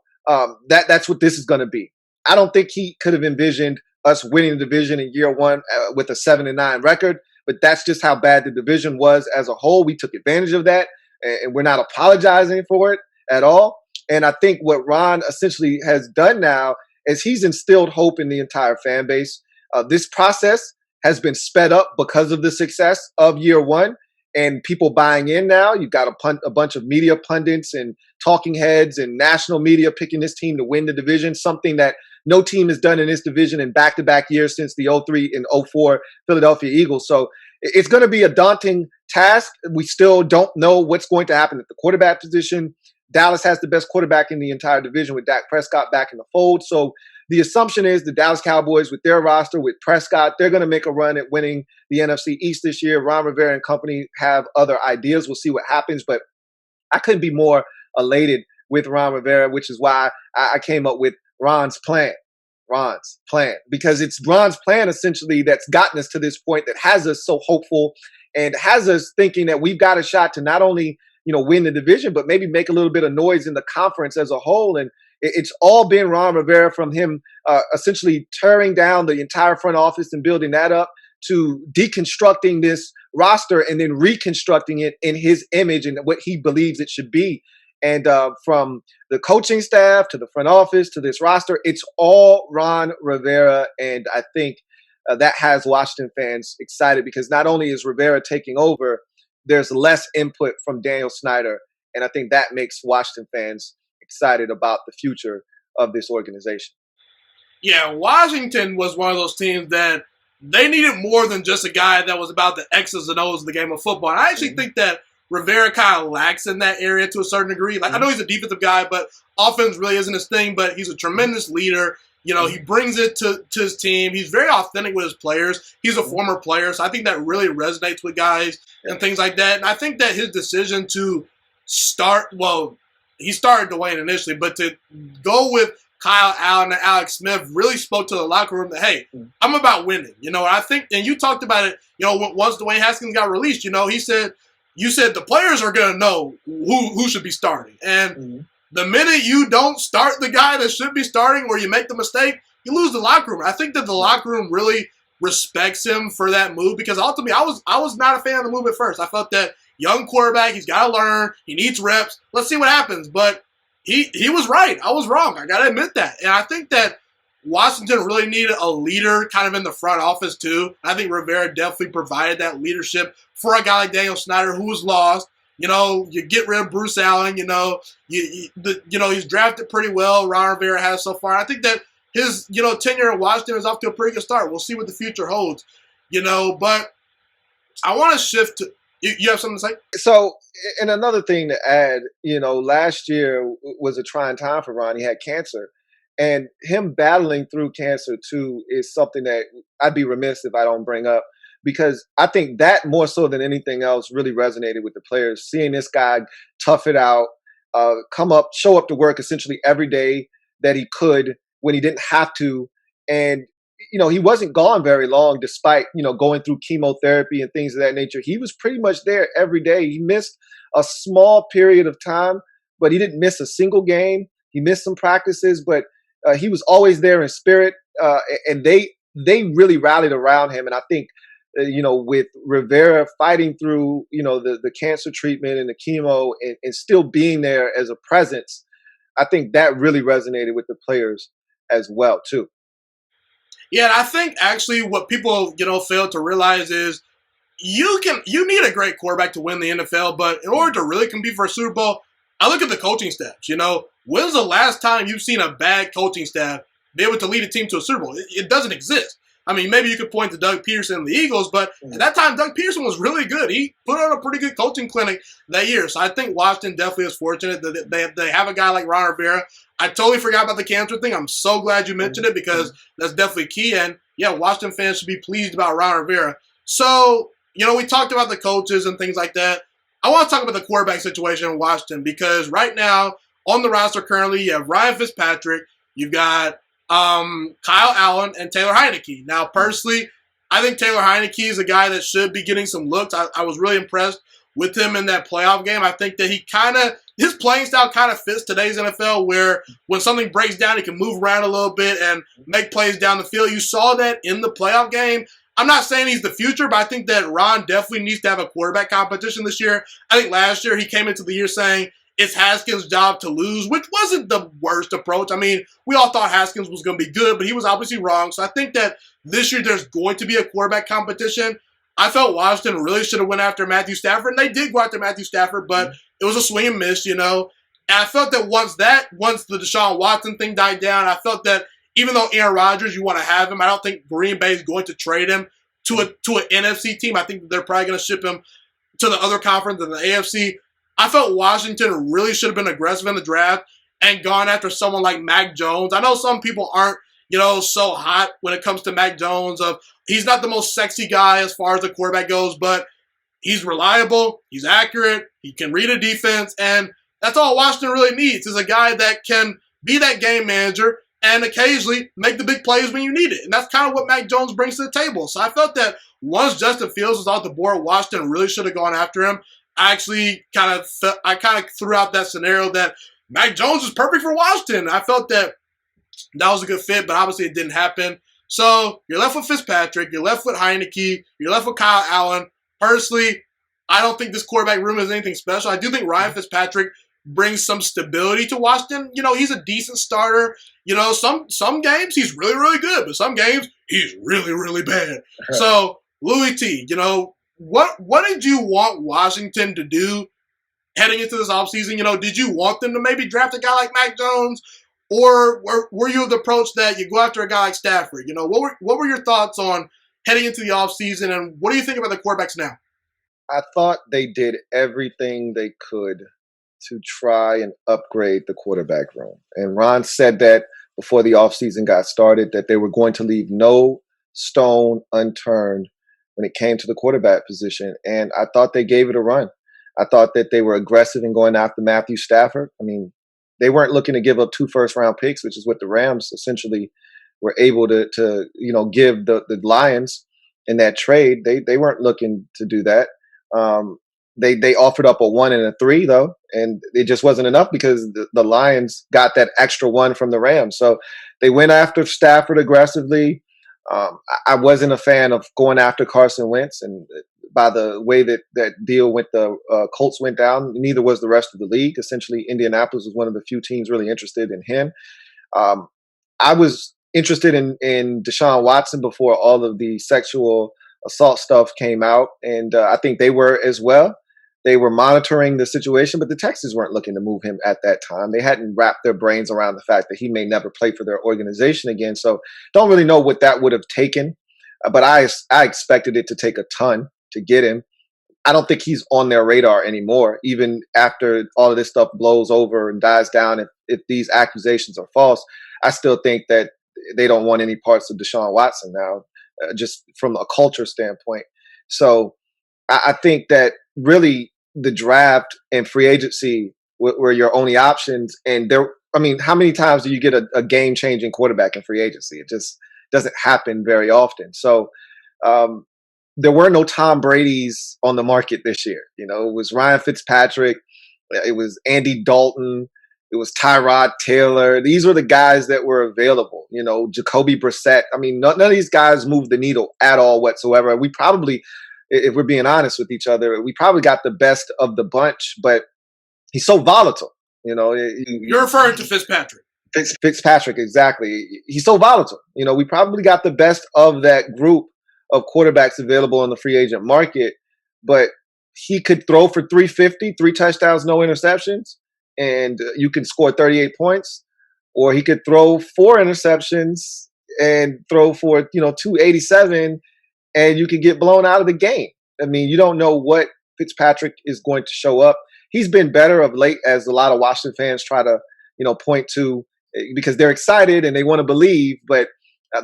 that's what this is going to be. I don't think he could have envisioned us winning the division in year one with a 7-9 record, but that's just how bad the division was as a whole. We took advantage of that, and we're not apologizing for it at all. And I think what Ron essentially has done now is he's instilled hope in the entire fan base. This process has been sped up because of the success of year one and people buying in now. You've got a bunch of media pundits and talking heads and national media picking this team to win the division, something that no team has done in this division in back-to-back years since the 03 and 04 Philadelphia Eagles. So it's going to be a daunting task. We still don't know what's going to happen at the quarterback position. Dallas has the best quarterback in the entire division with Dak Prescott back in the fold. So the assumption is the Dallas Cowboys with their roster, with Prescott, they're going to make a run at winning the NFC East this year. Ron Rivera and company have other ideas. We'll see what happens. But I couldn't be more elated with Ron Rivera, which is why I came up with Ron's plan. Ron's plan. Because it's Ron's plan, essentially, that's gotten us to this point, that has us so hopeful and has us thinking that we've got a shot to not only win the division, but maybe make a little bit of noise in the conference as a whole. And it's all been Ron Rivera, from him essentially tearing down the entire front office and building that up, to deconstructing this roster and then reconstructing it in his image and what he believes it should be. And from the coaching staff to the front office to this roster, it's all Ron Rivera. And I think that has Washington fans excited, because not only is Rivera taking over, there's less input from Daniel Snyder. And I think that makes Washington fans excited about the future of this organization. Yeah, Washington was one of those teams that they needed more than just a guy that was about the X's and O's of the game of football. And I actually think that Rivera kind of lacks in that area to a certain degree. Like, I know he's a defensive guy, but offense really isn't his thing. But he's a tremendous leader. He brings it to his team. He's very authentic with his players. He's a former player, so I think that really resonates with guys and things like that. And I think that his decision to start, well, he started Dwayne initially, but to go with Kyle Allen and Alex Smith really spoke to the locker room that, hey, I'm about winning. And I think, and you talked about it, once Dwayne Haskins got released, he said, you said the players are going to know who should be starting. And the minute you don't start the guy that should be starting, or you make the mistake, you lose the locker room. I think that the locker room really respects him for that move, because ultimately I was not a fan of the move at first. I felt that young quarterback, he's got to learn, he needs reps. Let's see what happens. But he was right. I was wrong. I got to admit that. And I think that Washington really needed a leader kind of in the front office too. I think Rivera definitely provided that leadership for a guy like Daniel Snyder, who was lost. You get rid of Bruce Allen. He's drafted pretty well. Ron Rivera has so far. I think that his tenure in Washington is off to a pretty good start. We'll see what the future holds. But I want to shift to. You have something to say? So, and another thing to add, last year was a trying time for Ron. He had cancer. And him battling through cancer, too, is something that I'd be remiss if I don't bring up, because I think that more so than anything else really resonated with the players. Seeing this guy tough it out, show up to work essentially every day that he could when he didn't have to. And he wasn't gone very long, despite, going through chemotherapy and things of that nature. He was pretty much there every day. He missed a small period of time, but he didn't miss a single game. He missed some practices, but he was always there in spirit. And they really rallied around him. And I think, with Rivera fighting through, the cancer treatment and the chemo and still being there as a presence, I think that really resonated with the players as well, too. Yeah, and I think actually what people, fail to realize is you need a great quarterback to win the NFL, but in order to really compete for a Super Bowl, I look at the coaching staffs. When's the last time you've seen a bad coaching staff be able to lead a team to a Super Bowl? It doesn't exist. I mean, maybe you could point to Doug Peterson and the Eagles, but at that time, Doug Peterson was really good. He put on a pretty good coaching clinic that year. So I think Washington definitely is fortunate that they have a guy like Ron Rivera. I totally forgot about the cancer thing. I'm so glad you mentioned it, because that's definitely key. And, yeah, Washington fans should be pleased about Ron Rivera. So, we talked about the coaches and things like that. I want to talk about the quarterback situation in Washington, because right now on the roster currently you have Ryan Fitzpatrick, you've got Kyle Allen, and Taylor Heineke. Now, personally, I think Taylor Heineke is a guy that should be getting some looks. I was really impressed with him in that playoff game. I think that his playing style kind of fits today's NFL, where when something breaks down, he can move around a little bit and make plays down the field. You saw that in the playoff game. I'm not saying he's the future, but I think that Ron definitely needs to have a quarterback competition this year. I think last year he came into the year saying it's Haskins' job to lose, which wasn't the worst approach. I mean, we all thought Haskins was going to be good, but he was obviously wrong. So I think that this year there's going to be a quarterback competition. I felt Washington really should have went after Matthew Stafford, and they did go after Matthew Stafford, but it was a swing and miss, And I felt that once the Deshaun Watson thing died down, I felt that even though Aaron Rodgers, you want to have him, I don't think Green Bay is going to trade him to an NFC team. I think they're probably going to ship him to the other conference in the AFC. I felt Washington really should have been aggressive in the draft and gone after someone like Mac Jones. I know some people aren't, so hot when it comes to Mac Jones. He's not the most sexy guy as far as the quarterback goes, but he's reliable, he's accurate, he can read a defense, and that's all Washington really needs is a guy that can be that game manager and occasionally make the big plays when you need it. And that's kind of what Mac Jones brings to the table. So I felt that once Justin Fields was off the board, Washington really should have gone after him. I actually kind of threw out that scenario that Mac Jones is perfect for Washington. I felt that was a good fit, but obviously it didn't happen. So you're left with Fitzpatrick, you're left with Heineke, you're left with Kyle Allen. Personally, I don't think this quarterback room is anything special. I do think Ryan Fitzpatrick brings some stability to Washington. He's a decent starter. Some games he's really, really good, but some games he's really, really bad. So, Louie T, what did you want Washington to do heading into this offseason? Did you want them to maybe draft a guy like Mac Jones? Or were you of the approach that you go after a guy like Stafford? What were your thoughts on heading into the offseason, and what do you think about the quarterbacks now? I thought they did everything they could to try and upgrade the quarterback room. And Ron said that before the offseason got started, that they were going to leave no stone unturned when it came to the quarterback position. And I thought they gave it a run. I thought that they were aggressive in going after Matthew Stafford. I mean, they weren't looking to give up 2 first-round picks, which is what the Rams essentially were able to give the Lions in that trade. They weren't looking to do that. They offered up a 1 and a 3 though, and it just wasn't enough because the Lions got that extra 1 from the Rams. So they went after Stafford aggressively. I wasn't a fan of going after Carson Wentz, and by the way that deal with the Colts went down, neither was the rest of the league. Essentially, Indianapolis was one of the few teams really interested in him. I was interested in Deshaun Watson before all of the sexual assault stuff came out, and I think they were as well. They were monitoring the situation, but the Texans weren't looking to move him at that time. They hadn't wrapped their brains around the fact that he may never play for their organization again. So don't really know what that would have taken, but I expected it to take a ton to get him. I don't think he's on their radar anymore, even after all of this stuff blows over and dies down. If these accusations are false, I still think that they don't want any parts of Deshaun Watson now, just from a culture standpoint. So I think that really the draft and free agency were your only options. And how many times do you get a game-changing quarterback in free agency? It just doesn't happen very often. So there were no Tom Brady's on the market this year. It was Ryan Fitzpatrick. It was Andy Dalton. It was Tyrod Taylor. These were the guys that were available. Jacoby Brissett. None of these guys moved the needle at all whatsoever. We probably, if we're being honest with each other, we probably got the best of the bunch, but he's so volatile. You're referring to Fitzpatrick. Fitzpatrick, exactly. He's so volatile. We probably got the best of that group of quarterbacks available in the free agent market, but he could throw for 350, 3 touchdowns, no interceptions, and you can score 38 points, or he could throw 4 interceptions and throw for 287, and you could get blown out of the game. You don't know what Fitzpatrick is going to show up. He's been better of late, as a lot of Washington fans try to point to, because they're excited and they want to believe, but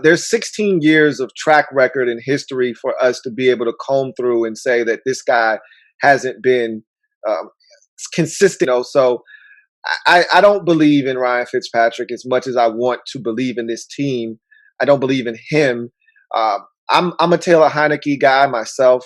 there's 16 years of track record and history for us to be able to comb through and say that this guy hasn't been consistent. So I don't believe in Ryan Fitzpatrick as much as I want to believe in this team. I don't believe in him. I'm a Taylor Heineke guy myself.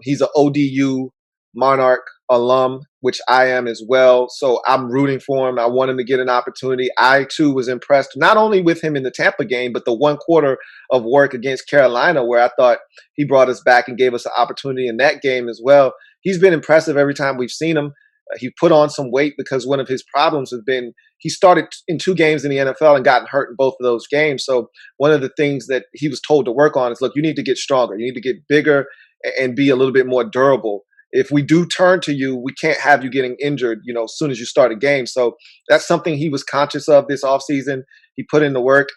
He's an ODU Monarch alum, which I am as well. So I'm rooting for him. I want him to get an opportunity. I, too, was impressed not only with him in the Tampa game, but the 1 quarter of work against Carolina, where I thought he brought us back and gave us an opportunity in that game as well. He's been impressive every time we've seen him. He put on some weight because one of his problems has been he started in 2 games in the NFL and gotten hurt in both of those games. So one of the things that he was told to work on is, look, you need to get stronger. You need to get bigger and be a little bit more durable. If we do turn to you, we can't have you getting injured, as soon as you start a game. So that's something he was conscious of this offseason. He put in the work.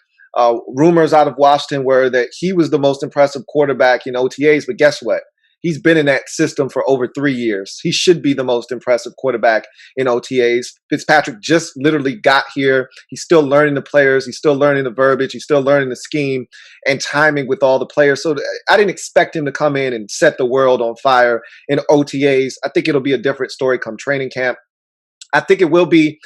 Rumors out of Washington were that he was the most impressive quarterback in OTAs, but guess what? He's been in that system for over 3 years. He should be the most impressive quarterback in OTAs. Fitzpatrick just literally got here. He's still learning the players. He's still learning the verbiage. He's still learning the scheme and timing with all the players. So I didn't expect him to come in and set the world on fire in OTAs. I think it'll be a different story come training camp. I think it will be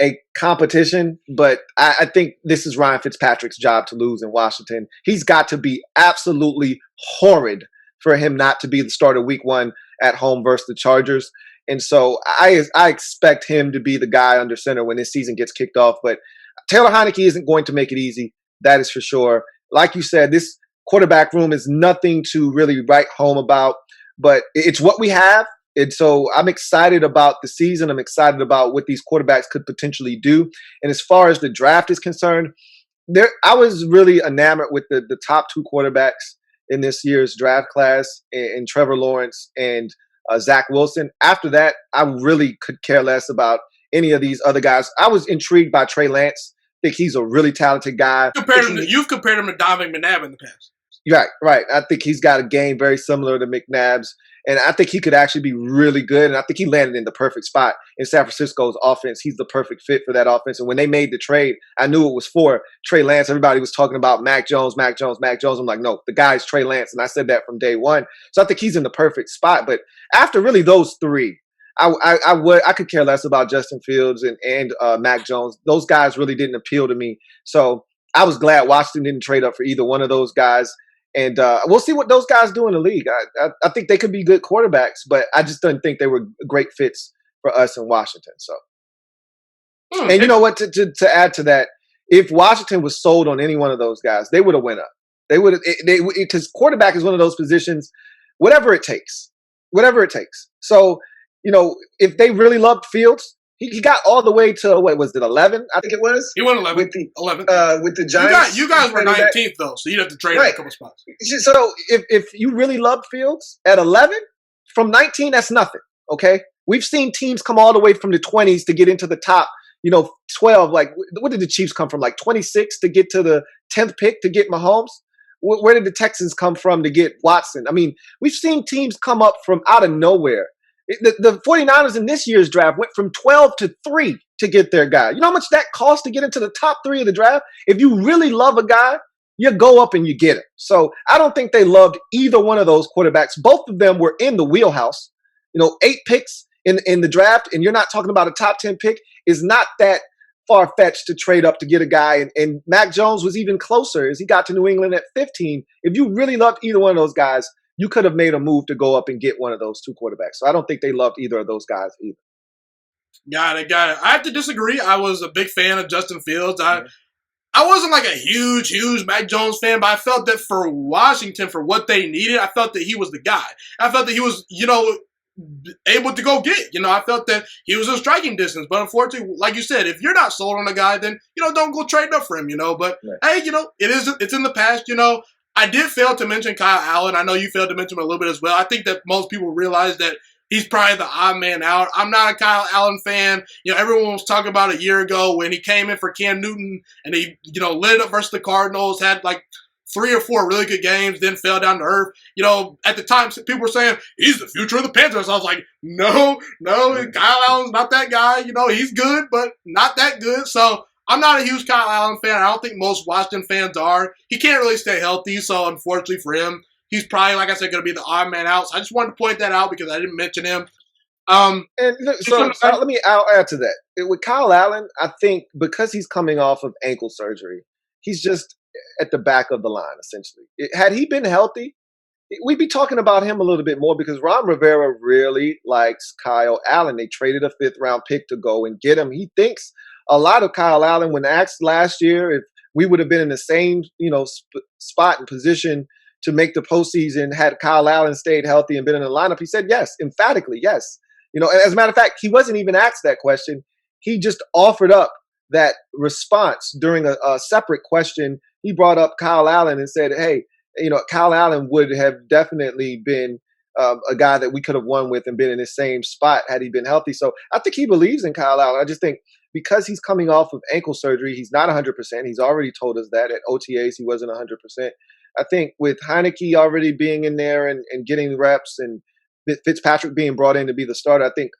a competition, but I think this is Ryan Fitzpatrick's job to lose in Washington. He's got to be absolutely horrid for him not to be the starter week 1 at home versus the Chargers. And so I expect him to be the guy under center when this season gets kicked off. But Taylor Heinicke isn't going to make it easy. That is for sure. Like you said, this quarterback room is nothing to really write home about, but it's what we have. And so I'm excited about the season. I'm excited about what these quarterbacks could potentially do. And as far as the draft is concerned, I was really enamored with the top 2 quarterbacks in this year's draft class, in Trevor Lawrence and Zach Wilson. After that, I really could care less about any of these other guys. I was intrigued by Trey Lance. I think he's a really talented guy. You've compared him to Donovan McNabb in the past. Right. I think he's got a game very similar to McNabb's. And I think he could actually be really good. And I think he landed in the perfect spot in San Francisco's offense. He's the perfect fit for that offense. And when they made the trade, I knew it was for Trey Lance. Everybody was talking about Mac Jones. I'm like, no, the guy's Trey Lance. And I said that from day one. So I think he's in the perfect spot. But after really those 3, I could care less about Justin Fields and Mac Jones. Those guys really didn't appeal to me. So I was glad Washington didn't trade up for either one of those guys. And we'll see what those guys do in the league. I think they could be good quarterbacks, but I just didn't think they were great fits for us in Washington. So, and you know what? To add to that, if Washington was sold on any one of those guys, they would have went up. They would have, because quarterback is one of those positions, whatever it takes. So, if they really loved Fields, he got all the way to, what was it, 11? I think it was. He went 11. With the Giants. You guys were 19th, though, so you'd have to trade him a couple spots. So if you really loved Fields at 11, from 19, that's nothing, okay? We've seen teams come all the way from the 20s to get into the top, 12. Like, what did the Chiefs come from? Like 26 to get to the 10th pick to get Mahomes? Where did the Texans come from to get Watson? I mean, we've seen teams come up from out of nowhere. The 49ers in this year's draft went from 12 to 3 to get their guy. You know how much that costs to get into the top 3 of the draft? If you really love a guy, you go up and you get him. So I don't think they loved either one of those quarterbacks. Both of them were in the wheelhouse. 8 picks in the draft, and you're not talking about a top 10 pick, is not that far-fetched to trade up to get a guy. And Mac Jones was even closer as he got to New England at 15. If you really loved either one of those guys, you could have made a move to go up and get one of those 2 quarterbacks. So I don't think they loved either of those guys either. Got it. I have to disagree. I was a big fan of Justin Fields. I wasn't like a huge Mac Jones fan, but I felt that for Washington, for what they needed, I felt that he was the guy. I felt that he was, able to go get. I felt that he was in striking distance. But unfortunately, like you said, if you're not sold on a guy, then, don't go trade up for him, But, hey, it's in the past, I did fail to mention Kyle Allen. I know you failed to mention him a little bit as well. I think that most people realize that he's probably the odd man out. I'm not a Kyle Allen fan. Everyone was talking about a year ago when he came in for Cam Newton and he, lit it up versus the Cardinals, had like 3 or 4 really good games, then fell down to earth. At the time, people were saying, he's the future of the Panthers. I was like, no, Kyle Allen's not that guy. He's good, but not that good. So I'm not a huge Kyle Allen fan. I don't think most Washington fans are. He can't really stay healthy, so unfortunately for him, he's probably, like I said, going to be the odd man out. So I just wanted to point that out because I didn't mention him. I'll add to that. With Kyle Allen, I think because he's coming off of ankle surgery, he's just at the back of the line, essentially. Had he been healthy, we'd be talking about him a little bit more because Ron Rivera really likes Kyle Allen. They traded a 5th-round pick to go and get him. He thinks a lot of Kyle Allen. When asked last year if we would have been in the same, spot and position to make the postseason had Kyle Allen stayed healthy and been in the lineup, he said yes, emphatically yes. As a matter of fact, he wasn't even asked that question. He just offered up that response during a separate question. He brought up Kyle Allen and said, hey, Kyle Allen would have definitely been a guy that we could have won with and been in the same spot had he been healthy. So I think he believes in Kyle Allen. I just think because he's coming off of ankle surgery, he's not 100%. He's already told us that at OTAs he wasn't 100%. I think with Heinicke already being in there and getting reps and Fitzpatrick being brought in to be the starter, I think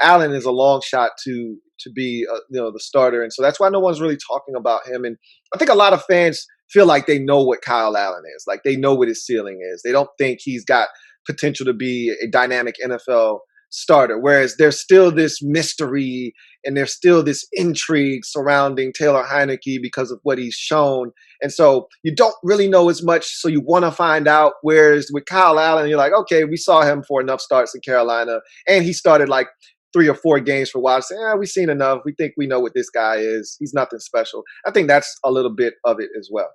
Allen is a long shot to be the starter. And so that's why no one's really talking about him. And I think a lot of fans feel like they know what Kyle Allen is. Like they know what his ceiling is. They don't think he's got potential to be a dynamic NFL starter, whereas there's still this mystery and there's still this intrigue surrounding Taylor Heineke because of what he's shown. And so you don't really know as much, so you want to find out. Whereas with Kyle Allen, you're like, okay, we saw him for enough starts in Carolina, and he started like 3 or 4 games for a while. Say, we've seen enough. We think we know what this guy is. He's nothing special. I think that's a little bit of it as well.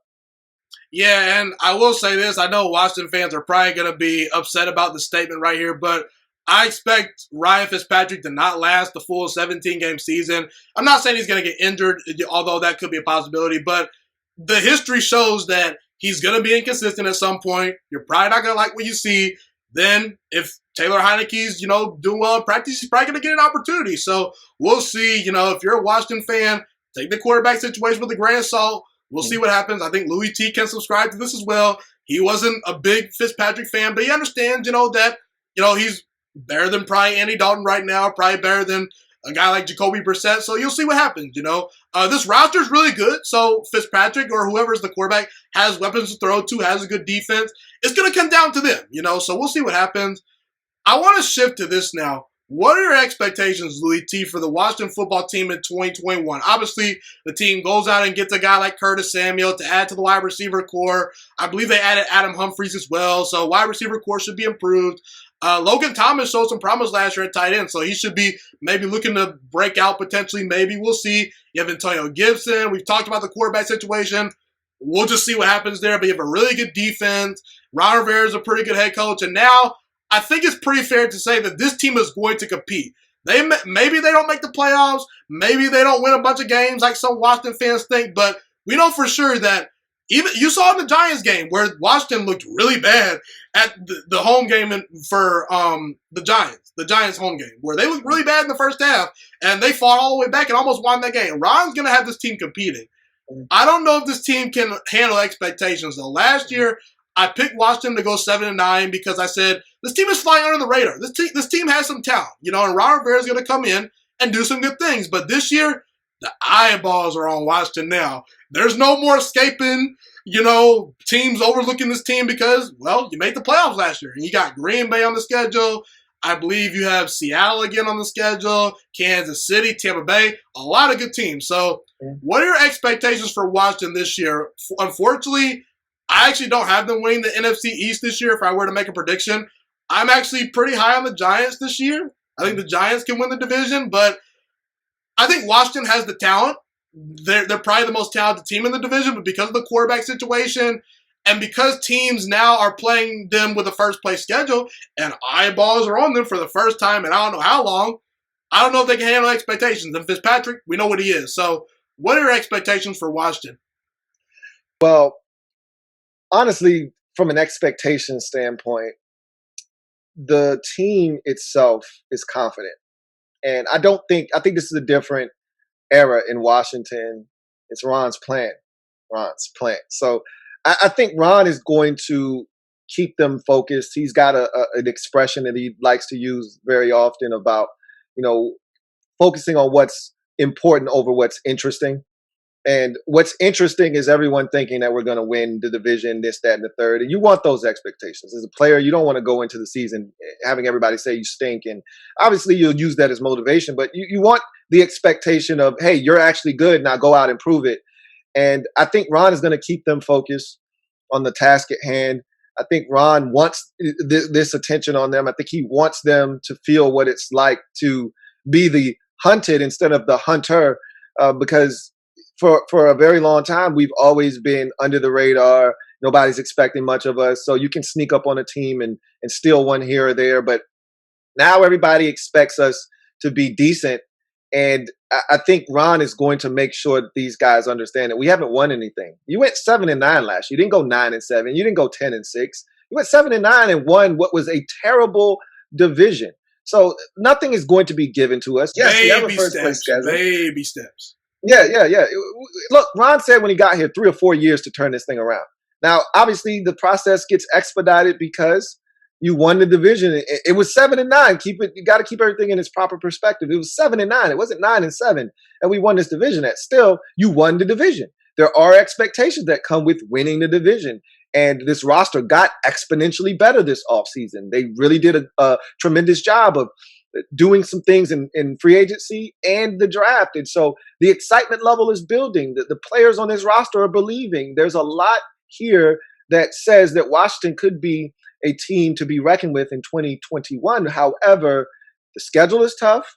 Yeah, and I will say this. I know Washington fans are probably going to be upset about the statement right here, but I expect Ryan Fitzpatrick to not last the full 17-game season. I'm not saying he's going to get injured, although that could be a possibility, but the history shows that he's going to be inconsistent at some point. You're probably not going to like what you see. Then if Taylor Heineke's, doing well in practice, he's probably going to get an opportunity. So we'll see. If you're a Washington fan, take the quarterback situation with a grain of salt. We'll see what happens. I think Louie T can subscribe to this as well. He wasn't a big Fitzpatrick fan, but he understands, that, he's better than probably Andy Dalton right now, probably better than a guy like Jacoby Brissett. So you'll see what happens, This roster is really good. So Fitzpatrick or whoever's the quarterback has weapons to throw to, has a good defense. It's going to come down to them, So we'll see what happens. I want to shift to this now. What are your expectations, Louie T, for the Washington football team in 2021? Obviously, the team goes out and gets a guy like Curtis Samuel to add to the wide receiver core. I believe they added Adam Humphries as well, so wide receiver core should be improved. Logan Thomas showed some promise last year at tight end, so he should be maybe looking to break out potentially. Maybe we'll see. You have Antonio Gibson. We've talked about the quarterback situation. We'll just see what happens there, but you have a really good defense. Ron Rivera is a pretty good head coach, and now I think it's pretty fair to say that this team is going to compete. Maybe they don't make the playoffs. Maybe they don't win a bunch of games like some Washington fans think. But we know for sure that even you saw in the Giants game where Washington looked really bad at the home game for the Giants home game, where they looked really bad in the first half, and they fought all the way back and almost won that game. Ron's going to have this team competing. I don't know if this team can handle expectations, though. Last year, I picked Washington to go 7-9 because I said, this team is flying under the radar. This team has some talent, and Ron Rivera is going to come in and do some good things. But this year, the eyeballs are on Washington now. There's no more escaping, teams overlooking this team because, well, you made the playoffs last year. And you got Green Bay on the schedule. I believe you have Seattle again on the schedule, Kansas City, Tampa Bay, a lot of good teams. So what are your expectations for Washington this year? Unfortunately, I actually don't have them winning the NFC East this year if I were to make a prediction. I'm actually pretty high on the Giants this year. I think the Giants can win the division, but I think Washington has the talent. They're probably the most talented team in the division, but because of the quarterback situation and because teams now are playing them with a first-place schedule and eyeballs are on them for the first time in I don't know how long, I don't know if they can handle expectations. And Fitzpatrick, we know what he is. So what are your expectations for Washington? Well, honestly, from an expectation standpoint, the team itself is confident. And I think this is a different era in Washington. It's Ron's plan. So I think Ron is going to keep them focused. He's got an expression that he likes to use very often about, focusing on what's important over what's interesting. And what's interesting is everyone thinking that we're going to win the division, this, that, and the third. And you want those expectations. As a player, you don't want to go into the season having everybody say you stink. And obviously, you'll use that as motivation. But you want the expectation of, hey, you're actually good. Now go out and prove it. And I think Ron is going to keep them focused on the task at hand. I think Ron wants this attention on them. I think he wants them to feel what it's like to be the hunted instead of the hunter because for a very long time, we've always been under the radar. Nobody's expecting much of us. So you can sneak up on a team and steal one here or there. But now everybody expects us to be decent. And I think Ron is going to make sure that these guys understand that we haven't won anything. You went 7-9 last year. You didn't go 9-7. You didn't go 10-6. You went 7-9 and won what was a terrible division. So nothing is going to be given to us. Yes, we have a first place schedule. Baby steps. Yeah. Look, Ron said when he got here 3 or 4 years to turn this thing around. Now, obviously, the process gets expedited because you won the division. It was 7-9. You got to keep everything in its proper perspective. It was 7-9. It wasn't 9-7, and we won this division. Still, you won the division. There are expectations that come with winning the division, and this roster got exponentially better this offseason. They really did a tremendous job of doing some things in free agency and the draft. And so the excitement level is building. The players on this roster are believing. There's a lot here that says that Washington could be a team to be reckoned with in 2021. However, the schedule is tough.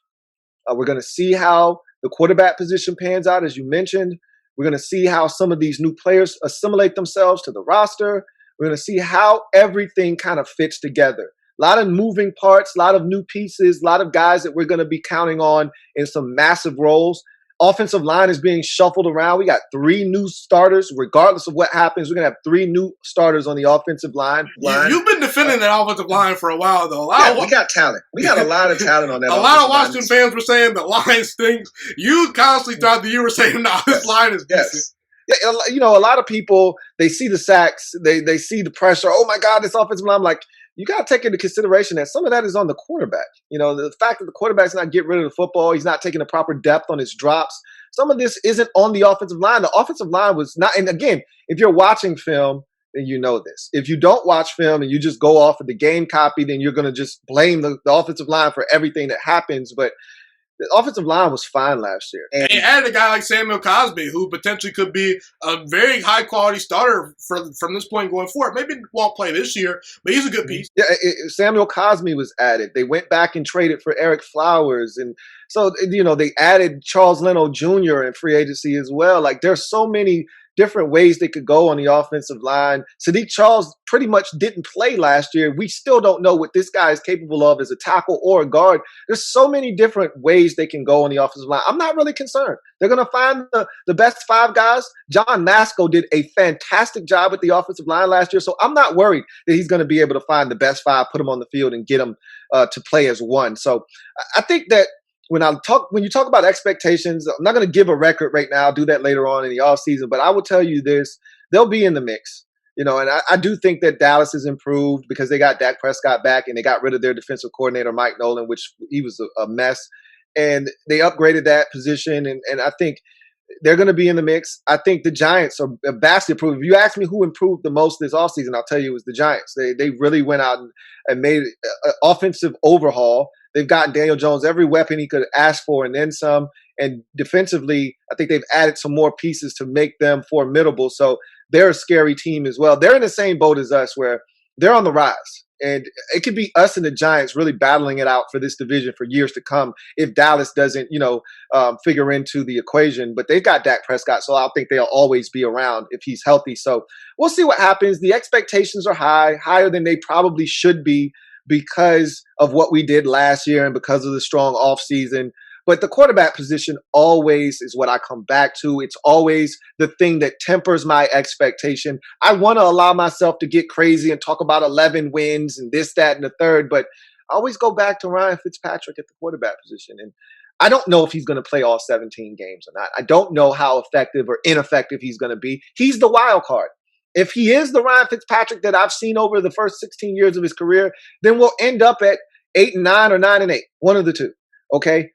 We're going to see how the quarterback position pans out, as you mentioned. We're going to see how some of these new players assimilate themselves to the roster. We're going to see how everything kind of fits together. A lot of moving parts, a lot of new pieces, a lot of guys that we're going to be counting on in some massive roles. Offensive line is being shuffled around. We got 3 new starters. Regardless of what happens, we're going to have 3 new starters on the offensive line. You've been defending that offensive line for a while, though. We got talent. We got a lot of talent on that. A lot of Washington fans were saying the line stinks. You constantly throughout the year were saying, no, this line is decent. Yeah, you know, a lot of people, they see the sacks, they see the pressure. Oh, my God, this offensive line. I'm like, you got to take into consideration that some of that is on the quarterback. You know, the fact that the quarterback's not getting rid of the football, he's not taking the proper depth on his drops. Some of this isn't on the offensive line. The offensive line was not, and again, if you're watching film, then you know this. If you don't watch film and you just go off of the game copy, then you're going to just blame the offensive line for everything that happens. But the offensive line was fine last year. And he added a guy like Samuel Cosby, who potentially could be a very high-quality starter from this point going forward. Maybe won't play this year, but he's a good piece. Yeah, Samuel Cosby was added. They went back and traded for Eric Flowers. And so, you know, they added Charles Leno Jr. in free agency as well. Like, there's so many different ways they could go on the offensive line. Sadiq Charles pretty much didn't play last year. We still don't know what this guy is capable of as a tackle or a guard. There's so many different ways they can go on the offensive line. I'm not really concerned. They're going to find the best 5 guys. John Masco did a fantastic job with the offensive line last year, so I'm not worried that he's going to be able to find the best 5, put them on the field, and get them to play as one. So I think that when you talk about expectations, I'm not going to give a record right now. I'll do that later on in the offseason. But I will tell you this, they'll be in the mix. You know, and I do think that Dallas has improved because they got Dak Prescott back and they got rid of their defensive coordinator, Mike Nolan, which he was a mess. And they upgraded that position. And I think they're going to be in the mix. I think the Giants are vastly improved. If you ask me who improved the most this offseason, I'll tell you it was the Giants. They really went out and made an offensive overhaul. They've gotten Daniel Jones every weapon he could ask for and then some. And defensively, I think they've added some more pieces to make them formidable. So they're a scary team as well. They're in the same boat as us where they're on the rise. And it could be us and the Giants really battling it out for this division for years to come if Dallas doesn't, figure into the equation. But they've got Dak Prescott, so I think they'll always be around if he's healthy. So we'll see what happens. The expectations are higher than they probably should be because of what we did last year and because of the strong offseason. But the quarterback position always is what I come back to. It's always the thing that tempers my expectation. I want to allow myself to get crazy and talk about 11 wins and this, that, and the third, but I always go back to Ryan Fitzpatrick at the quarterback position. And I don't know if he's going to play all 17 games or not. I don't know how effective or ineffective he's going to be. He's the wild card. If he is the Ryan Fitzpatrick that I've seen over the first 16 years of his career, then we'll end up at 8-9 or 9-8, one of the two. Okay.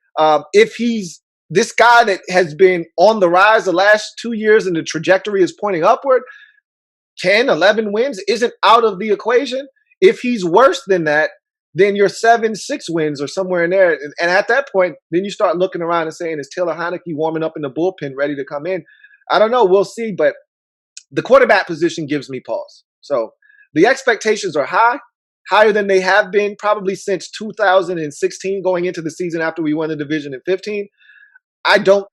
If he's this guy that has been on the rise the last 2 years and the trajectory is pointing upward, 10, 11 wins isn't out of the equation. If he's worse than that, then you're 7-6 wins or somewhere in there. And at that point, then you start looking around and saying, is Taylor Heineke warming up in the bullpen ready to come in? I don't know. We'll see. But the quarterback position gives me pause. So the expectations are higher than they have been probably since 2016 going into the season after we won the division in 15. I don't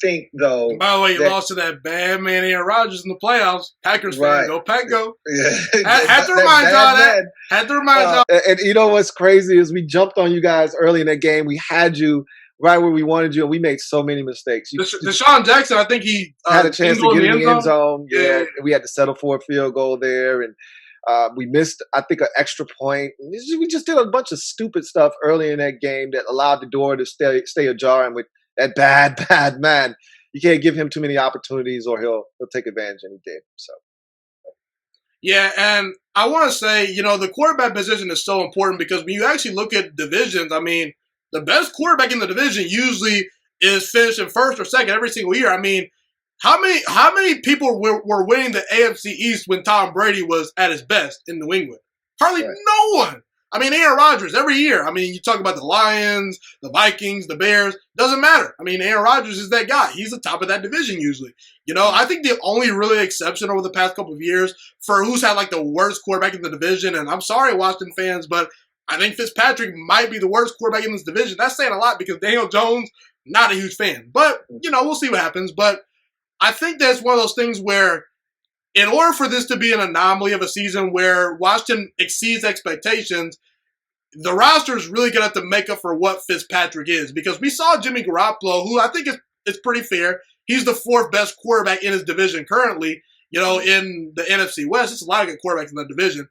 think, though. And by the way, you lost to that bad man Aaron Rodgers in the playoffs. Packers fan, go Pack go. Yeah. Had to remind y'all that. Had to remind y'all. And you know what's crazy is we jumped on you guys early in that game. We had you right where we wanted you, and we made so many mistakes. Deshaun Jackson, I think he had a chance to get in the end zone. Yeah, we had to settle for a field goal there, and we missed, I think, an extra point. We just did a bunch of stupid stuff early in that game that allowed the door to stay ajar. And with that bad man, you can't give him too many opportunities or he'll take advantage, and he did. So. Yeah, and I want to say, the quarterback position is so important because when you actually look at divisions, I mean, the best quarterback in the division usually is finishing first or second every single year. I mean, how many people were winning the AFC East when Tom Brady was at his best in New England? Hardly no one. I mean, Aaron Rodgers, every year. I mean, you talk about the Lions, the Vikings, the Bears, doesn't matter. I mean, Aaron Rodgers is that guy. He's the top of that division usually. You know, I think the only really exception over the past couple of years for who's had like the worst quarterback in the division, and I'm sorry, Washington fans, but I think Fitzpatrick might be the worst quarterback in this division. That's saying a lot because Daniel Jones, not a huge fan. But, you know, we'll see what happens. But I think that's one of those things where in order for this to be an anomaly of a season where Washington exceeds expectations, the roster is really going to have to make up for what Fitzpatrick is. Because we saw Jimmy Garoppolo, who I think is pretty fair. He's the fourth best quarterback in his division currently, you know, in the NFC West. It's a lot of good quarterbacks in that division.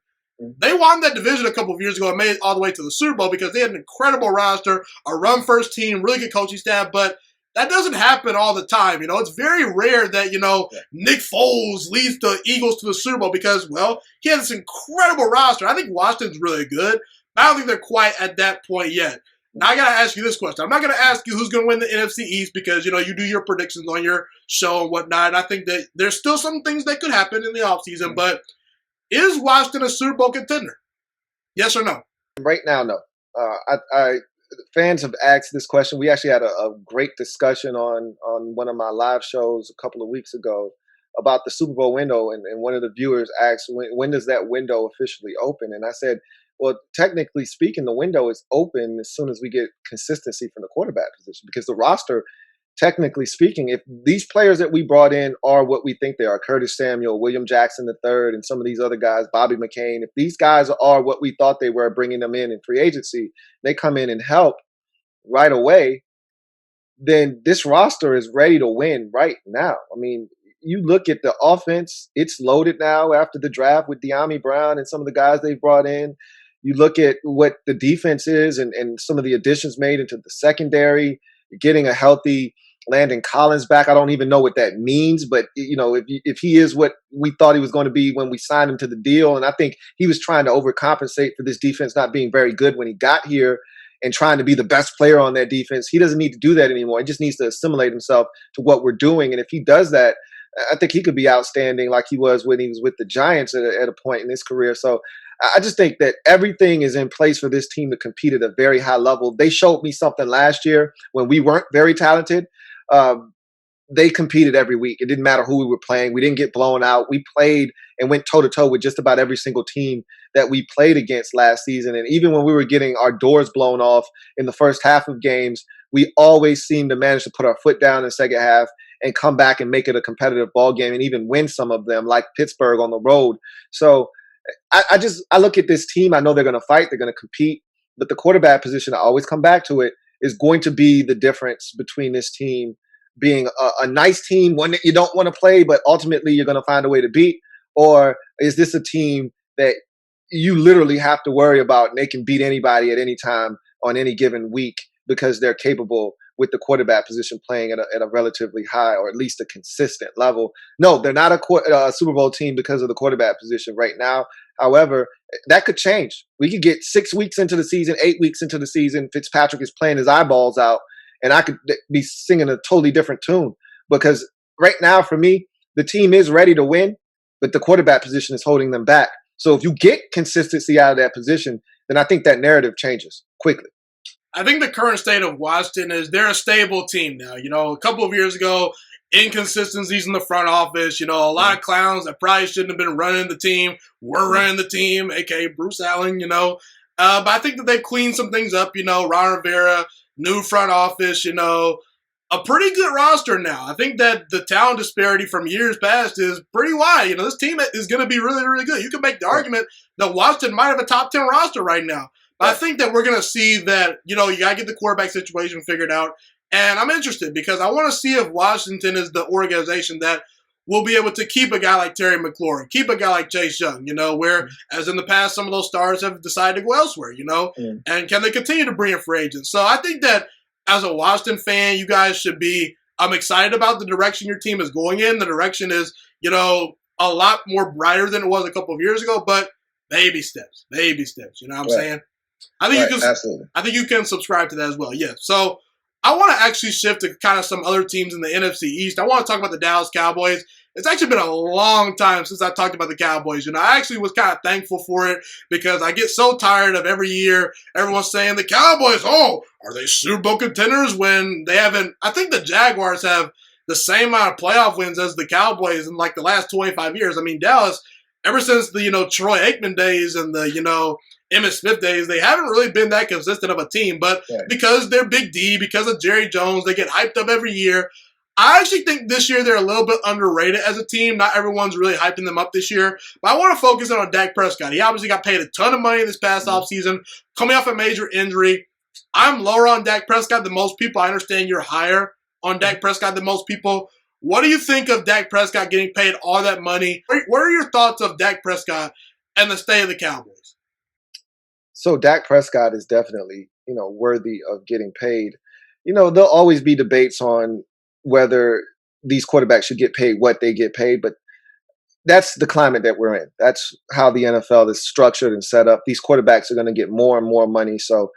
They won that division a couple of years ago and made it all the way to the Super Bowl because they had an incredible roster, a run-first team, really good coaching staff, but that doesn't happen all the time. You know, it's very rare that, you know, Nick Foles leads the Eagles to the Super Bowl because, well, he has this incredible roster. I think Washington's really good, but I don't think they're quite at that point yet. Now, I got to ask you this question. I'm not going to ask you who's going to win the NFC East because, you know, you do your predictions on your show and whatnot, and I think that there's still some things that could happen in the offseason, but is Washington a Super Bowl contender? Yes or no? Right now, no. Fans have asked this question. We actually had a great discussion on one of my live shows a couple of weeks ago about the Super Bowl window, and one of the viewers asked, when does that window officially open? And I said, well, technically speaking, the window is open as soon as we get consistency from the quarterback position because the roster, technically speaking, if these players that we brought in are what we think they are, Curtis Samuel, William Jackson III, and some of these other guys, Bobby McCain, if these guys are what we thought they were bringing them in free agency, they come in and help right away, then this roster is ready to win right now. I mean, you look at the offense, it's loaded now after the draft with De'Ami Brown and some of the guys they brought in. You look at what the defense is and some of the additions made into the secondary, getting a healthy Landon Collins back. I don't even know what that means, but you know, if he is what we thought he was going to be when we signed him to the deal, and I think he was trying to overcompensate for this defense not being very good when he got here and trying to be the best player on that defense. He doesn't need to do that anymore. He just needs to assimilate himself to what we're doing. And if he does that, I think he could be outstanding like he was when he was with the Giants at a point in his career. So I just think that everything is in place for this team to compete at a very high level. They showed me something last year when we weren't very talented. They competed every week. It didn't matter who we were playing. We didn't get blown out. We played and went toe-to-toe with just about every single team that we played against last season. And even when we were getting our doors blown off in the first half of games, we always seemed to manage to put our foot down in the second half and come back and make it a competitive ball game and even win some of them, like Pittsburgh on the road. So I look at this team. I know they're going to fight. They're going to compete. But the quarterback position, I always come back to it, is going to be the difference between this team being a nice team, one that you don't want to play, but ultimately you're going to find a way to beat? Or is this a team that you literally have to worry about and they can beat anybody at any time on any given week because they're capable with the quarterback position playing at a relatively high or at least a consistent level? No, they're not a Super Bowl team because of the quarterback position right now. However, that could change. We could get 6 weeks into the season, 8 weeks into the season, Fitzpatrick is playing his eyeballs out, and I could be singing a totally different tune. Because right now, for me, the team is ready to win, but the quarterback position is holding them back. So if you get consistency out of that position, then I think that narrative changes quickly. I think the current state of Washington is they're a stable team now. You know, a couple of years ago, inconsistencies in the front office. You know, a lot of clowns that probably shouldn't have been running the team were running the team, a.k.a. Bruce Allen, you know. But I think that they've cleaned some things up, you know, Ron Rivera, new front office, you know, a pretty good roster now. I think that the talent disparity from years past is pretty wide. You know, this team is going to be really, really good. You can make the argument that Washington might have a top 10 roster right now. But I think that we're going to see that, you know, you got to get the quarterback situation figured out. And I'm interested because I want to see if Washington is the organization that will be able to keep a guy like Terry McLaurin, keep a guy like Chase Young, you know, where, as in the past, some of those stars have decided to go elsewhere, you know, and can they continue to bring in free agents? So I think that as a Washington fan, you guys should be, I'm excited about the direction your team is going in. The direction is, you know, a lot more brighter than it was a couple of years ago, but baby steps, you know what I'm saying? I think you can subscribe to that as well. Yeah. So I want to actually shift to kind of some other teams in the NFC East. I want to talk about the Dallas Cowboys. it's actually been a long time since I talked about the Cowboys. I actually was kind of thankful for it because I get so tired of every year everyone's saying the Cowboys, oh, are they Super Bowl contenders when they haven't? I think the Jaguars have the same amount of playoff wins as the Cowboys in like the last 25 years. I mean, Dallas, ever since the, Troy Aikman days and the, Emmitt Smith days, they haven't really been that consistent of a team. But because they're Big D, because of Jerry Jones, they get hyped up every year. I actually think this year they're a little bit underrated as a team. Not everyone's really hyping them up this year. But I want to focus on Dak Prescott. He obviously got paid a ton of money this past offseason, coming off a major injury. I'm lower on Dak Prescott than most people. I understand you're higher on Dak Prescott than most people. What do you think of Dak Prescott getting paid all that money? What are your thoughts of Dak Prescott and the state of the Cowboys? So Dak Prescott is definitely, worthy of getting paid. There'll always be debates on whether these quarterbacks should get paid what they get paid, but that's the climate that we're in. That's how the NFL is structured and set up. These quarterbacks are going to get more and more money. So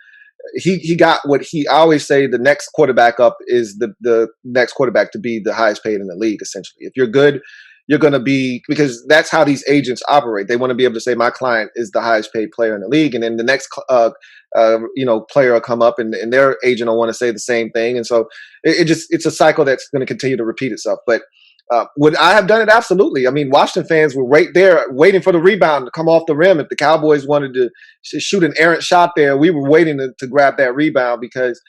he got what I always say, the next quarterback up is the next quarterback to be the highest paid in the league, essentially. If you're good, you're going to be, because that's how these agents operate. They want to be able to say, my client is the highest paid player in the league. And then the next, player will come up and their agent will want to say the same thing. And so it's a cycle that's going to continue to repeat itself. But would I have done it? Absolutely. I mean, Washington fans were right there waiting for the rebound to come off the rim. If the Cowboys wanted to shoot an errant shot there, we were waiting to grab that rebound because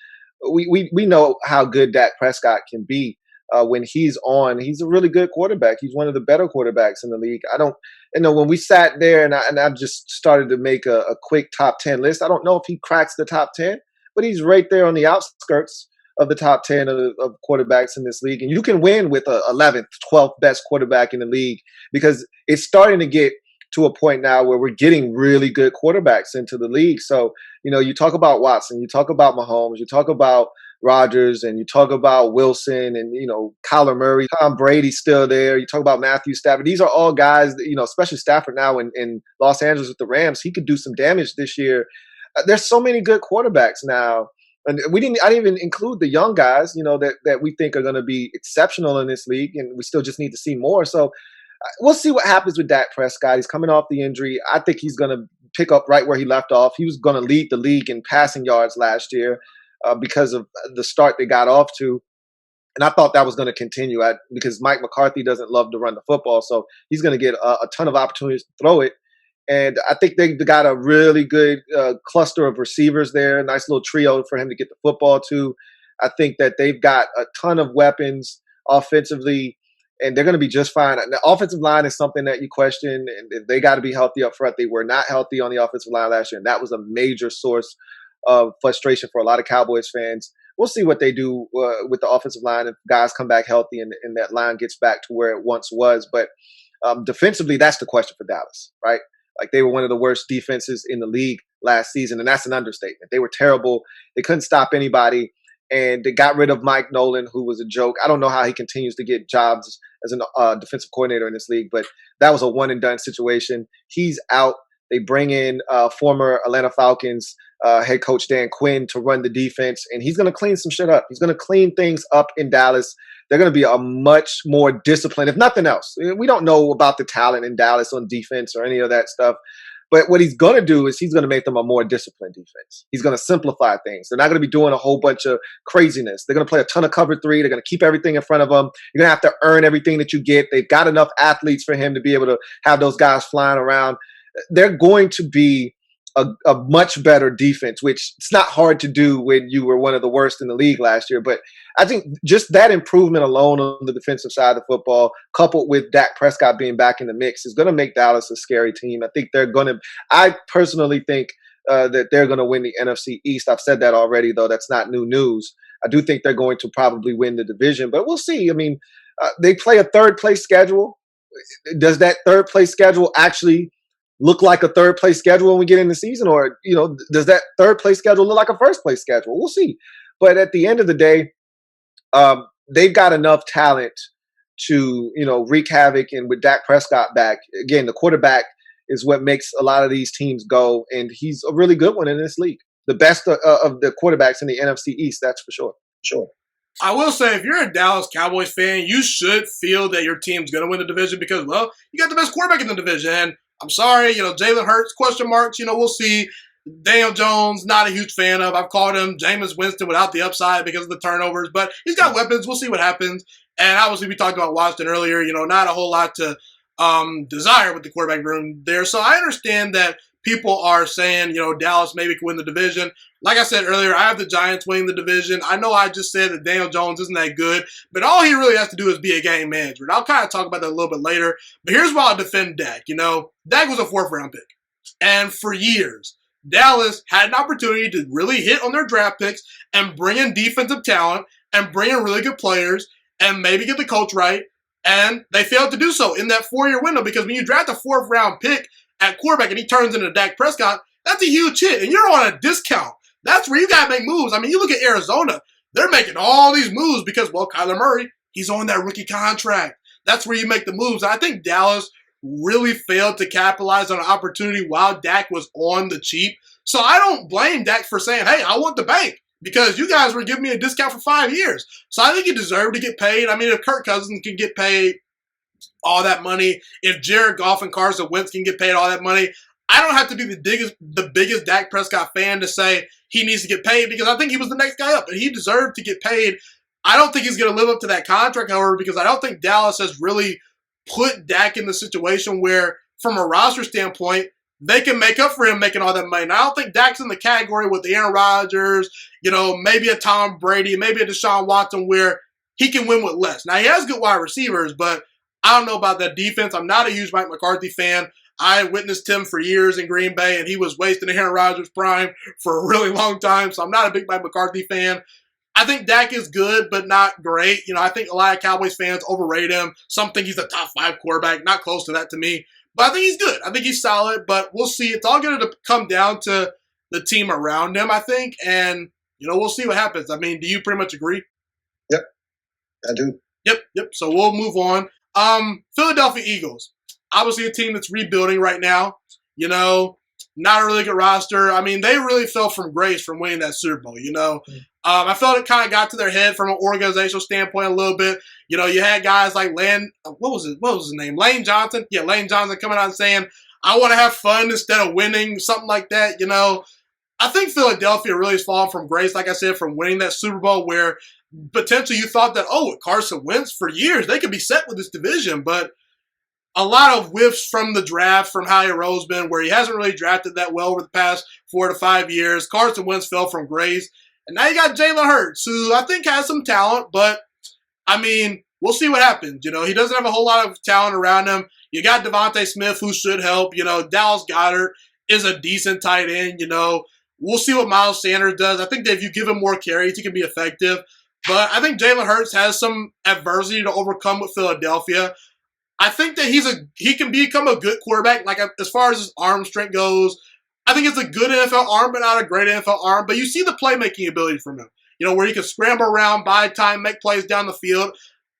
we know how good Dak Prescott can be. When he's on, he's a really good quarterback. He's one of the better quarterbacks in the league. When we sat there and I just started to make a quick top 10 list, I don't know if he cracks the top 10, but he's right there on the outskirts of the top 10 of quarterbacks in this league. And you can win with a 11th, 12th best quarterback in the league because it's starting to get to a point now where we're getting really good quarterbacks into the league. So, you talk about Watson, you talk about Mahomes, you talk about Rodgers, and you talk about Wilson and, Kyler Murray, Tom Brady's still there. You talk about Matthew Stafford. These are all guys that, especially Stafford now in Los Angeles with the Rams, he could do some damage this year. There's so many good quarterbacks now. And I didn't even include the young guys, that we think are going to be exceptional in this league. And we still just need to see more. So we'll see what happens with Dak Prescott. He's coming off the injury. I think he's going to pick up right where he left off. He was going to lead the league in passing yards last year. Because of the start they got off to. And I thought that was going to continue because Mike McCarthy doesn't love to run the football. So he's going to get a ton of opportunities to throw it. And I think they got a really good cluster of receivers there, a nice little trio for him to get the football to. I think that they've got a ton of weapons offensively, and they're going to be just fine. The offensive line is something that you question, and they got to be healthy up front. They were not healthy on the offensive line last year, and that was a major source of frustration for a lot of Cowboys fans. We'll see what they do with the offensive line if guys come back healthy and that line gets back to where it once was. But defensively, that's the question for Dallas, right? Like they were one of the worst defenses in the league last season, and that's an understatement. They were terrible. They couldn't stop anybody, and they got rid of Mike Nolan, who was a joke. I don't know how he continues to get jobs as a defensive coordinator in this league, but that was a one-and-done situation. He's out. They bring in former Atlanta Falcons head coach Dan Quinn to run the defense, and he's going to clean some shit up. He's going to clean things up in Dallas. They're going to be a much more disciplined, if nothing else. We don't know about the talent in Dallas on defense or any of that stuff, but what he's going to do is he's going to make them a more disciplined defense. He's going to simplify things. They're not going to be doing a whole bunch of craziness. They're going to play a ton of cover three. They're going to keep everything in front of them. You're going to have to earn everything that you get. They've got enough athletes for him to be able to have those guys flying around. They're going to be a much better defense, which it's not hard to do when you were one of the worst in the league last year. But I think just that improvement alone on the defensive side of the football, coupled with Dak Prescott being back in the mix, is going to make Dallas a scary team. I personally think that they're going to win the NFC East. I've said that already, though. That's not new news. I do think they're going to probably win the division, but we'll see. I mean, they play a third place schedule. Does that third place schedule actually look like a third place schedule when we get in the season, or does that third place schedule look like a first place schedule? We'll see. But at the end of the day, they've got enough talent to wreak havoc. And with Dak Prescott back again, the quarterback is what makes a lot of these teams go, and he's a really good one in this league. The best of the quarterbacks in the NFC East, that's for sure. Sure. I will say, if you're a Dallas Cowboys fan, you should feel that your team's going to win the division because, well, you got the best quarterback in the division. And I'm sorry, Jalen Hurts, question marks, we'll see. Daniel Jones, not a huge fan of. I've called him Jameis Winston without the upside because of the turnovers, but he's got weapons. We'll see what happens. And obviously, we talked about Washington earlier, not a whole lot to desire with the quarterback room there. So I understand that people are saying, Dallas maybe can win the division. Like I said earlier, I have the Giants winning the division. I know I just said that Daniel Jones isn't that good, but all he really has to do is be a game manager. And I'll kind of talk about that a little bit later. But here's why I'll defend Dak. Dak was a 4th-round pick. And for years, Dallas had an opportunity to really hit on their draft picks and bring in defensive talent and bring in really good players and maybe get the coach right. And they failed to do so in that 4-year window because when you draft a 4th-round pick at quarterback and he turns into Dak Prescott, that's a huge hit. And you're on a discount. That's where you got to make moves. I mean, you look at Arizona. They're making all these moves because, well, Kyler Murray, he's on that rookie contract. That's where you make the moves. And I think Dallas really failed to capitalize on an opportunity while Dak was on the cheap. So I don't blame Dak for saying, hey, I want the bank because you guys were giving me a discount for 5 years. So I think he deserved to get paid. I mean, if Kirk Cousins can get paid all that money, if Jared Goff and Carson Wentz can get paid all that money, I don't have to be the biggest Dak Prescott fan to say he needs to get paid because I think he was the next guy up and he deserved to get paid. I don't think he's going to live up to that contract, however, because I don't think Dallas has really put Dak in the situation where, from a roster standpoint, they can make up for him making all that money. And I don't think Dak's in the category with the Aaron Rodgers, maybe a Tom Brady, maybe a Deshaun Watson, where he can win with less. Now, he has good wide receivers, but I don't know about that defense. I'm not a huge Mike McCarthy fan. I witnessed him for years in Green Bay, and he was wasting Aaron Rodgers' prime for a really long time, so I'm not a big Mike McCarthy fan. I think Dak is good, but not great. I think a lot of Cowboys fans overrate him. Some think he's a top 5 quarterback. Not close to that to me. But I think he's good. I think he's solid, but we'll see. It's all going to come down to the team around him, I think. And, we'll see what happens. I mean, do you pretty much agree? Yep, I do. Yep. So we'll move on. Philadelphia Eagles. Obviously a team that's rebuilding right now. Not a really good roster. I mean, they really fell from grace from winning that Super Bowl, I felt it kind of got to their head from an organizational standpoint a little bit. You had guys like what was his name? Lane Johnson. Yeah, Lane Johnson coming out and saying, I want to have fun instead of winning, something like that. I think Philadelphia really has fallen from grace, like I said, from winning that Super Bowl where potentially you thought that, with Carson Wentz for years, they could be set with this division. But a lot of whiffs from the draft from Howie Roseman where he hasn't really drafted that well over the past 4 to 5 years. Carson Wentz fell from grace. And now you got Jalen Hurts, who I think has some talent, but, I mean, we'll see what happens. He doesn't have a whole lot of talent around him. You got Devontae Smith, who should help. Dallas Goedert is a decent tight end. We'll see what Miles Sanders does. I think that if you give him more carries, he can be effective. But I think Jalen Hurts has some adversity to overcome with Philadelphia. I think that he can become a good quarterback, like as far as his arm strength goes. I think it's a good NFL arm, but not a great NFL arm. But you see the playmaking ability from him, where he can scramble around, buy time, make plays down the field.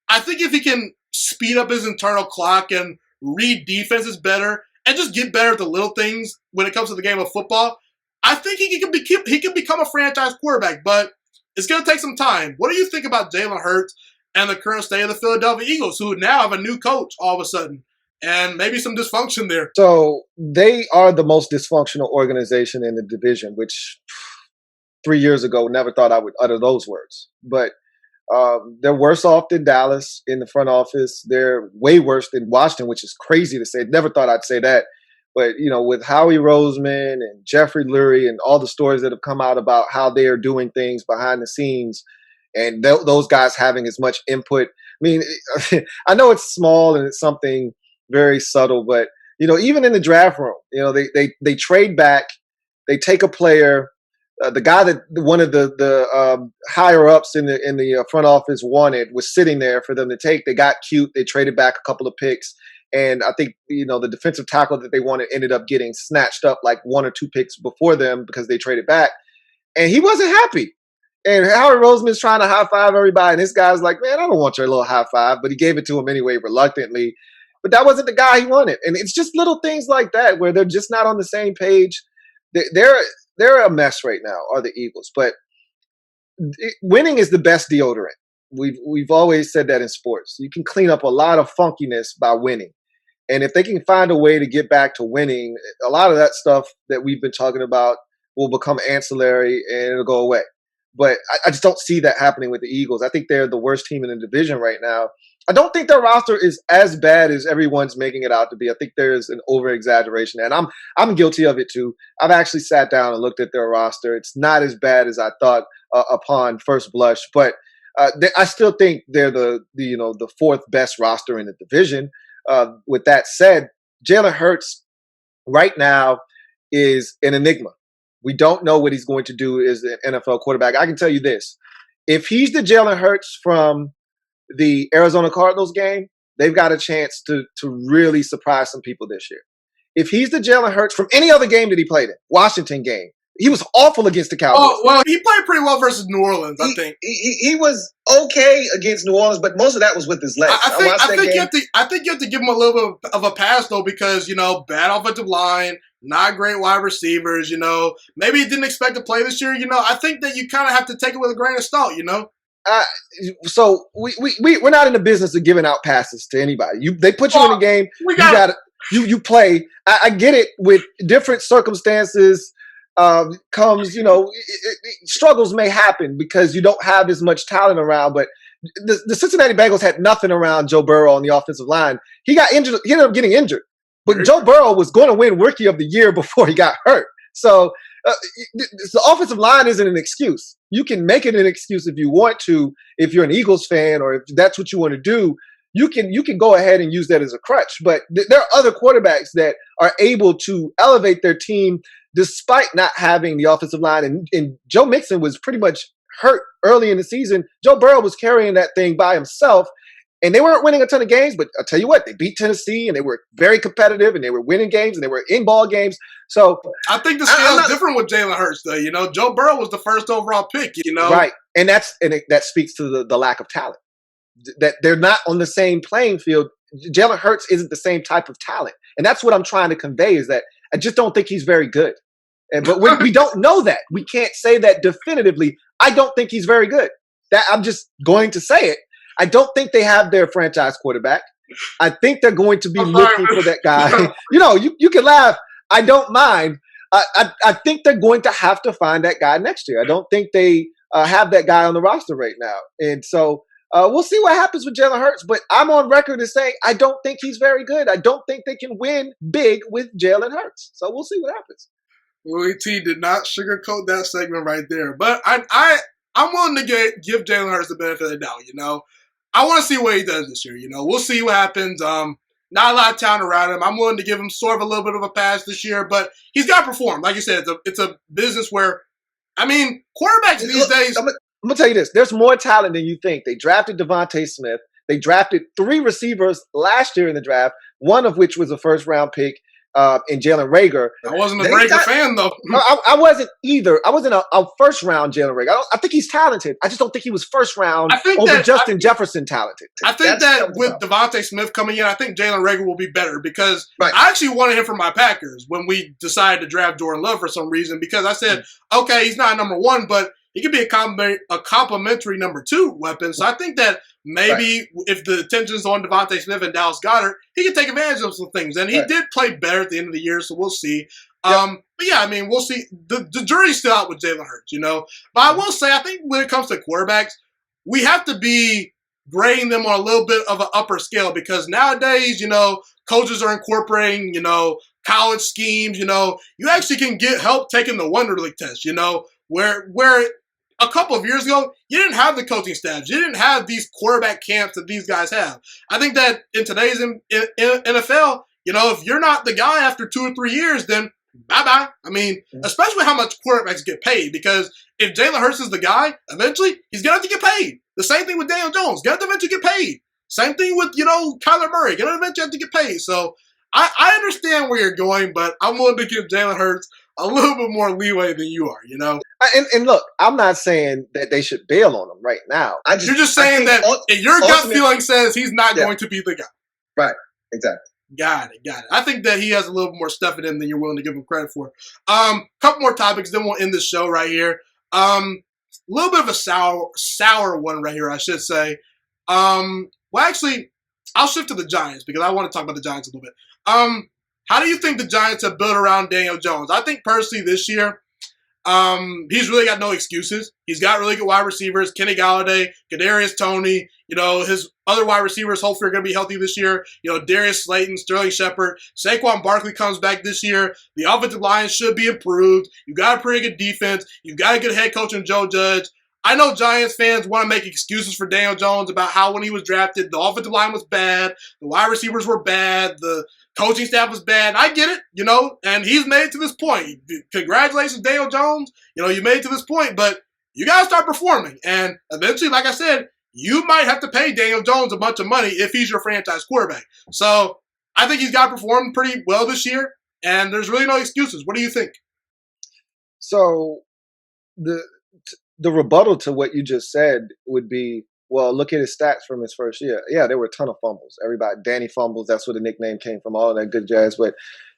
I think if he can speed up his internal clock and read defenses better and just get better at the little things when it comes to the game of football, I think he can become a franchise quarterback. But it's going to take some time. What do you think about Jalen Hurts and the current state of the Philadelphia Eagles, who now have a new coach all of a sudden? And maybe some dysfunction there. So they are the most dysfunctional organization in the division, which 3 years ago never thought I would utter those words. But they're worse off than Dallas in the front office. They're way worse than Washington, which is crazy to say. Never thought I'd say that. But, with Howie Roseman and Jeffrey Lurie and all the stories that have come out about how they are doing things behind the scenes and those guys having as much input. I mean, I know it's small and it's something very subtle, but even in the draft room, they trade back, they take a player, the guy that one of the higher ups in the front office wanted was sitting there for them to take. They got cute, they traded back a couple of picks, and I think the defensive tackle that they wanted ended up getting snatched up like 1 or 2 picks before them because they traded back, and he wasn't happy. And Howard Roseman's trying to high five everybody, and this guy's like, man, I don't want your little high five, but he gave it to him anyway, reluctantly. But that wasn't the guy he wanted. And it's just little things like that where they're just not on the same page. They're a mess right now, are the Eagles. But winning is the best deodorant. We've always said that in sports. You can clean up a lot of funkiness by winning. And if they can find a way to get back to winning, a lot of that stuff that we've been talking about will become ancillary and it'll go away. But I just don't see that happening with the Eagles. I think they're the worst team in the division right now. I don't think their roster is as bad as everyone's making it out to be. I think there's an over-exaggeration, and I'm guilty of it too. I've actually sat down and looked at their roster. It's not as bad as I thought upon first blush, but I still think they're the fourth best roster in the division. With that said, Jalen Hurts right now is an enigma. We don't know what he's going to do as an NFL quarterback. I can tell you this. If he's the Jalen Hurts from the Arizona Cardinals game, they've got a chance to really surprise some people this year. If he's the Jalen Hurts from any other game that he played in, Washington game, he was awful against the Cowboys. Well, he played pretty well versus New Orleans, I think. He was okay against New Orleans, but most of that was with his legs. I think you have to give him a little bit of a pass, though, because, bad offensive line, not great wide receivers, Maybe he didn't expect to play this year, I think that you kind of have to take it with a grain of salt, So we're not in the business of giving out passes to anybody. They put you in a game, you play. I get it with different circumstances. Comes, struggles may happen because you don't have as much talent around. But the Cincinnati Bengals had nothing around Joe Burrow on the offensive line. He got injured. He ended up getting injured. But Joe Burrow was going to win Rookie of the Year before he got hurt. So the offensive line isn't an excuse. You can make it an excuse if you want to, if you're an Eagles fan or if that's what you want to do. You can go ahead and use that as a crutch. But there are other quarterbacks that are able to elevate their team despite not having the offensive line. And Joe Mixon was pretty much hurt early in the season. Joe Burrow was carrying that thing by himself. And they weren't winning a ton of games, but I'll tell you what, they beat Tennessee, and they were very competitive, and they were winning games, and they were in ball games. So I think the scale is different with Jalen Hurts, though. Joe Burrow was the first overall pick, Right, and that speaks to the lack of talent. That they're not on the same playing field. Jalen Hurts isn't the same type of talent, and that's what I'm trying to convey is that I just don't think he's very good. But we don't know that. We can't say that definitively. I don't think he's very good. That I'm just going to say it. I don't think they have their franchise quarterback. I think they're going to be looking for that guy. You can laugh. I don't mind. I think they're going to have to find that guy next year. I don't think they have that guy on the roster right now. And so we'll see what happens with Jalen Hurts. But I'm on record as saying I don't think he's very good. I don't think they can win big with Jalen Hurts. So we'll see what happens. Louie T did not sugarcoat that segment right there. But I'm willing to give Jalen Hurts the benefit of the doubt, I want to see what he does this year. We'll see what happens. Not a lot of talent around him. I'm willing to give him sort of a little bit of a pass this year, but he's got to perform. Like you said, it's a business where, quarterbacks these days. I'm going to tell you this. There's more talent than you think. They drafted Devontae Smith. They drafted 3 receivers last year in the draft, one of which was a first-round pick. And Jalen Reagor. I wasn't a Reagor fan, though. I wasn't either. I wasn't a first-round Jalen Reagor. I think he's talented. I just don't think he was first-round over Justin Jefferson talented. I think that with Devontae Smith coming in, I think Jalen Reagor will be better because I actually wanted him for my Packers when we decided to draft Jordan Love for some reason because I said, okay, he's not number 1, but he could be a complementary number 2 weapon. So I think that maybe if the attention's on Devontae Smith and Dallas Goedert, he can take advantage of some things. And he did play better at the end of the year, so we'll see. But yeah, we'll see. The jury's still out with Jalen Hurts, But I will say, I think when it comes to quarterbacks, we have to be grading them on a little bit of an upper scale because nowadays, coaches are incorporating, college schemes, you actually can get help taking the Wonder League test, where a couple of years ago, you didn't have the coaching staffs. You didn't have these quarterback camps that these guys have. I think that in today's NFL, if you're not the guy after 2 or 3 years, then bye-bye. Especially how much quarterbacks get paid because if Jalen Hurts is the guy, eventually he's going to have to get paid. The same thing with Daniel Jones. Going to eventually get paid. Same thing with, Kyler Murray. Going to eventually have to get paid. So I understand where you're going, but I'm willing to give Jalen Hurts a little bit more leeway than you are, And look, I'm not saying that they should bail on him right now. You're just saying that your gut feeling says he's not going to be the guy. Right, exactly. Got it. I think that he has a little more stuff in him than you're willing to give him credit for. Couple more topics, then we'll end the show right here. little bit of a sour one right here, I should say. Well, actually, I'll shift to the Giants because I want to talk about the Giants a little bit. How do you think the Giants have built around Daniel Jones? I think personally this year, he's really got no excuses. He's got really good wide receivers, Kenny Galladay, Kadarius Toney. His other wide receivers hopefully are going to be healthy this year. Darius Slayton, Sterling Shepard, Saquon Barkley comes back this year. The offensive line should be improved. You've got a pretty good defense. You've got a good head coach in Joe Judge. I know Giants fans want to make excuses for Daniel Jones about how when he was drafted, the offensive line was bad, the wide receivers were bad, the coaching staff was bad. I get it, and he's made it to this point. Congratulations, Daniel Jones. You made it to this point, but you got to start performing. And eventually, like I said, you might have to pay Daniel Jones a bunch of money if he's your franchise quarterback. So I think he's got to perform pretty well this year, and there's really no excuses. What do you think? So the rebuttal to what you just said would be, well, look at his stats from his first year. Yeah, there were a ton of fumbles. Everybody, Danny Fumbles, that's where the nickname came from, all of that good jazz. But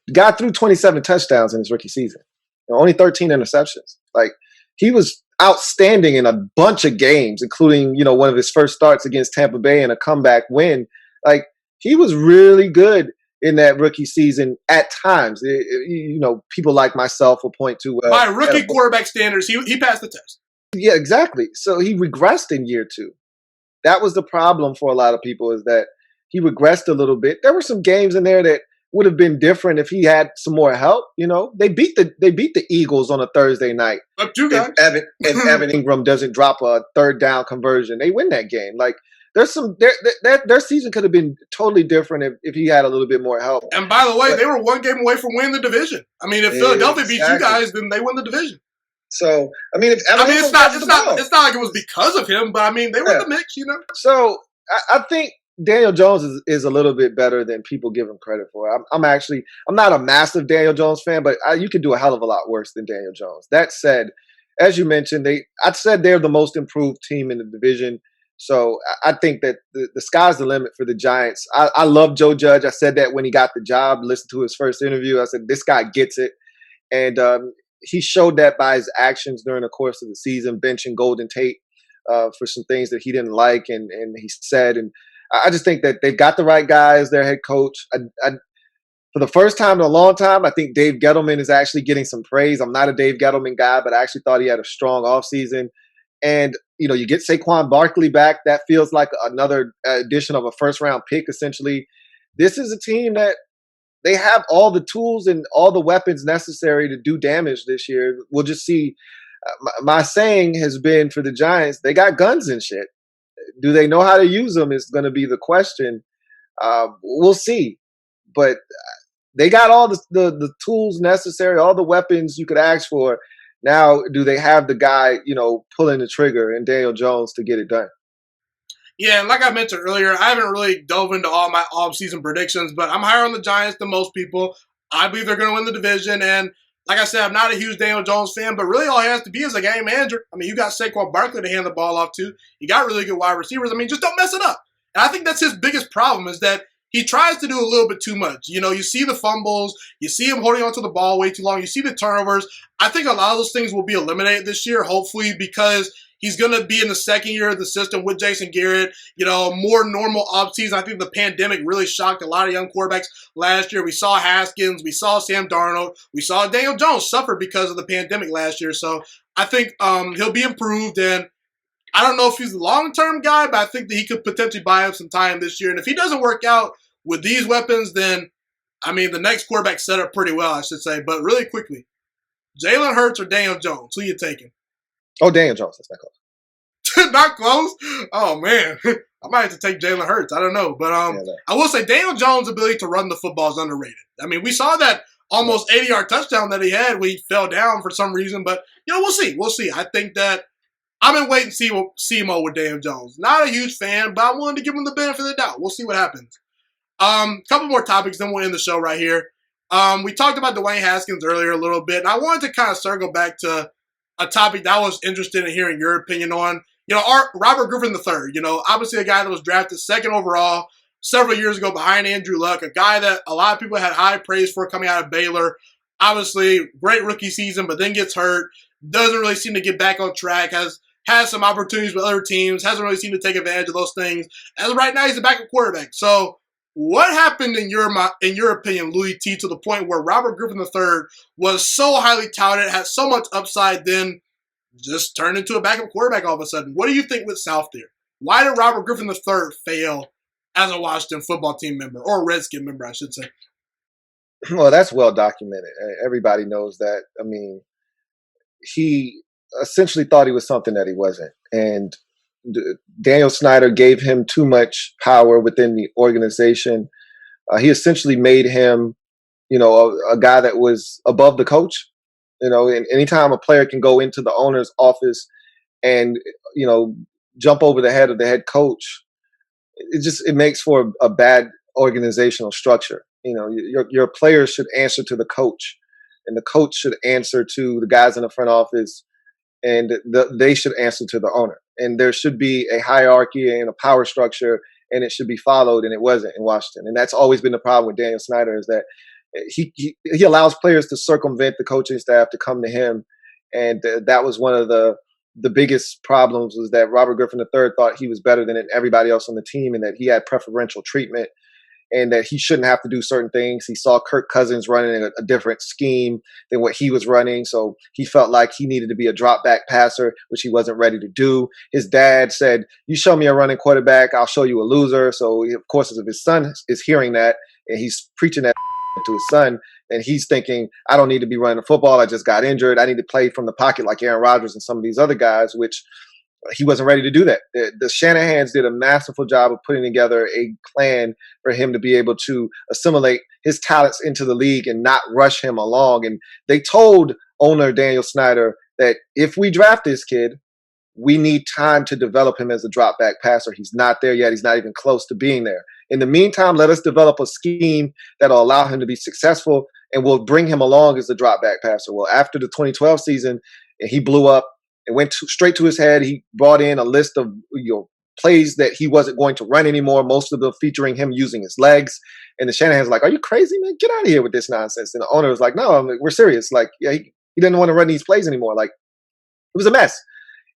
the guy threw 27 touchdowns in his rookie season. Only 13 interceptions. Like, he was outstanding in a bunch of games, including, one of his first starts against Tampa Bay and a comeback win. Like, he was really good in that rookie season at times. People like myself will point to by rookie quarterback standards, he passed the test. Yeah, exactly. So he regressed in year 2. That was the problem for a lot of people, is that he regressed a little bit. There were some games in there that would have been different if he had some more help. They beat the Eagles on a Thursday night. Up 2 guys. If Evan Ingram doesn't drop a third down conversion, they win that game. Like, there's their season could have been totally different if he had a little bit more help. And by the way, they were 1 game away from winning the division. I mean, if Philadelphia beats you guys, then they win the division. So it's not like it was because of him, but they were in the mix, So I think Daniel Jones is a little bit better than people give him credit for. I'm not a massive Daniel Jones fan, but you could do a hell of a lot worse than Daniel Jones. That said, as you mentioned, I said they're the most improved team in the division. So I think that the sky's the limit for the Giants. I love Joe Judge. I said that when he got the job. Listened to his first interview. I said, this guy gets it. And he showed that by his actions during the course of the season, benching Golden Tate for some things that he didn't like and he said. And I just think that they've got the right guy as their head coach. For the first time in a long time, I think Dave Gettleman is actually getting some praise. I'm not a Dave Gettleman guy, but I actually thought he had a strong offseason. And, you get Saquon Barkley back. That feels like another addition of a first-round pick, essentially. This is a team that they have all the tools and all the weapons necessary to do damage this year. We'll just see. My saying has been for the Giants, they got guns and shit. Do they know how to use them is going to be the question. We'll see. But they got all the tools necessary, all the weapons you could ask for. Now, do they have the guy, pulling the trigger and Daniel Jones to get it done? Yeah, and like I mentioned earlier, I haven't really dove into all my off-season predictions, but I'm higher on the Giants than most people. I believe they're going to win the division, and like I said, I'm not a huge Daniel Jones fan, but really all he has to be is a game manager. You got Saquon Barkley to hand the ball off to. You got really good wide receivers. Just don't mess it up. And I think that's his biggest problem is that he tries to do a little bit too much. You see the fumbles. You see him holding onto the ball way too long. You see the turnovers. I think a lot of those things will be eliminated this year, hopefully, because he's going to be in the second year of the system with Jason Garrett. More normal offseason. I think the pandemic really shocked a lot of young quarterbacks last year. We saw Haskins. We saw Sam Darnold. We saw Daniel Jones suffer because of the pandemic last year. So I think he'll be improved. And I don't know if he's a long-term guy, but I think that he could potentially buy him some time this year. And if he doesn't work out with these weapons, then, the next quarterback set up pretty well, I should say. But really quickly, Jalen Hurts or Daniel Jones? Who you taking? Oh, Daniel Jones. That's not close. Not close? Oh, man. I might have to take Jalen Hurts. I don't know. But I will say Daniel Jones' ability to run the football is underrated. We saw that almost 80-yard touchdown that he had when he fell down for some reason. But, we'll see. We'll see. I think that I'm in wait and see mode with Daniel Jones. Not a huge fan, but I'm willing to give him the benefit of the doubt. We'll see what happens. Couple more topics, then we'll end the show right here. We talked about Dwayne Haskins earlier a little bit, and I wanted to kind of circle back to a topic that I was interested in hearing your opinion on. Robert Griffin III, obviously a guy that was drafted second overall several years ago behind Andrew Luck, a guy that a lot of people had high praise for coming out of Baylor. Obviously, great rookie season, but then gets hurt, doesn't really seem to get back on track, has has some opportunities with other teams, hasn't really seemed to take advantage of those things. As of right now, he's a backup quarterback. So what happened in your opinion, Louie T, to the point where Robert Griffin III was so highly touted, had so much upside, then just turned into a backup quarterback all of a sudden? What do you think went south there? Why did Robert Griffin III fail as a Washington football team member, or a Redskin member, I should say? Well, that's well documented. Everybody knows that. I mean, he essentially thought he was something that he wasn't. And Daniel Snyder gave him too much power within the organization. He essentially made him, a guy that was above the coach. And anytime a player can go into the owner's office and, jump over the head of the head coach, it makes for a bad organizational structure. Your players should answer to the coach, and the coach should answer to the guys in the front office, and they should answer to the owner. And there should be a hierarchy and a power structure, and it should be followed, and it wasn't in Washington. And that's always been the problem with Daniel Snyder, is that he allows players to circumvent the coaching staff to come to him. And that was one of the biggest problems, was that Robert Griffin III thought he was better than everybody else on the team, and that he had preferential treatment, and that he shouldn't have to do certain things. He saw Kirk Cousins running a different scheme than what he was running, so he felt like he needed to be a drop back passer, which he wasn't ready to do. His dad said, "You show me a running quarterback, I'll show you a loser." So of course, if his son is hearing that and he's preaching that to his son, and he's thinking, "I don't need to be running the football. I just got injured. I need to play from the pocket like Aaron Rodgers and some of these other guys," which he wasn't ready to do that. The Shanahans did a masterful job of putting together a plan for him to be able to assimilate his talents into the league and not rush him along. And they told owner Daniel Snyder that if we draft this kid, we need time to develop him as a drop back passer. He's not there yet. He's not even close to being there. In the meantime, let us develop a scheme that'll allow him to be successful, and we'll bring him along as a drop back passer. Well, after the 2012 season, he blew up. It went straight to his head. He brought in a list of plays that he wasn't going to run anymore, most of them featuring him using his legs. And the Shanahan's like, "Are you crazy, man? Get out of here with this nonsense." And the owner was like, "No, we're serious." Like, yeah, he didn't want to run these plays anymore. Like, it was a mess.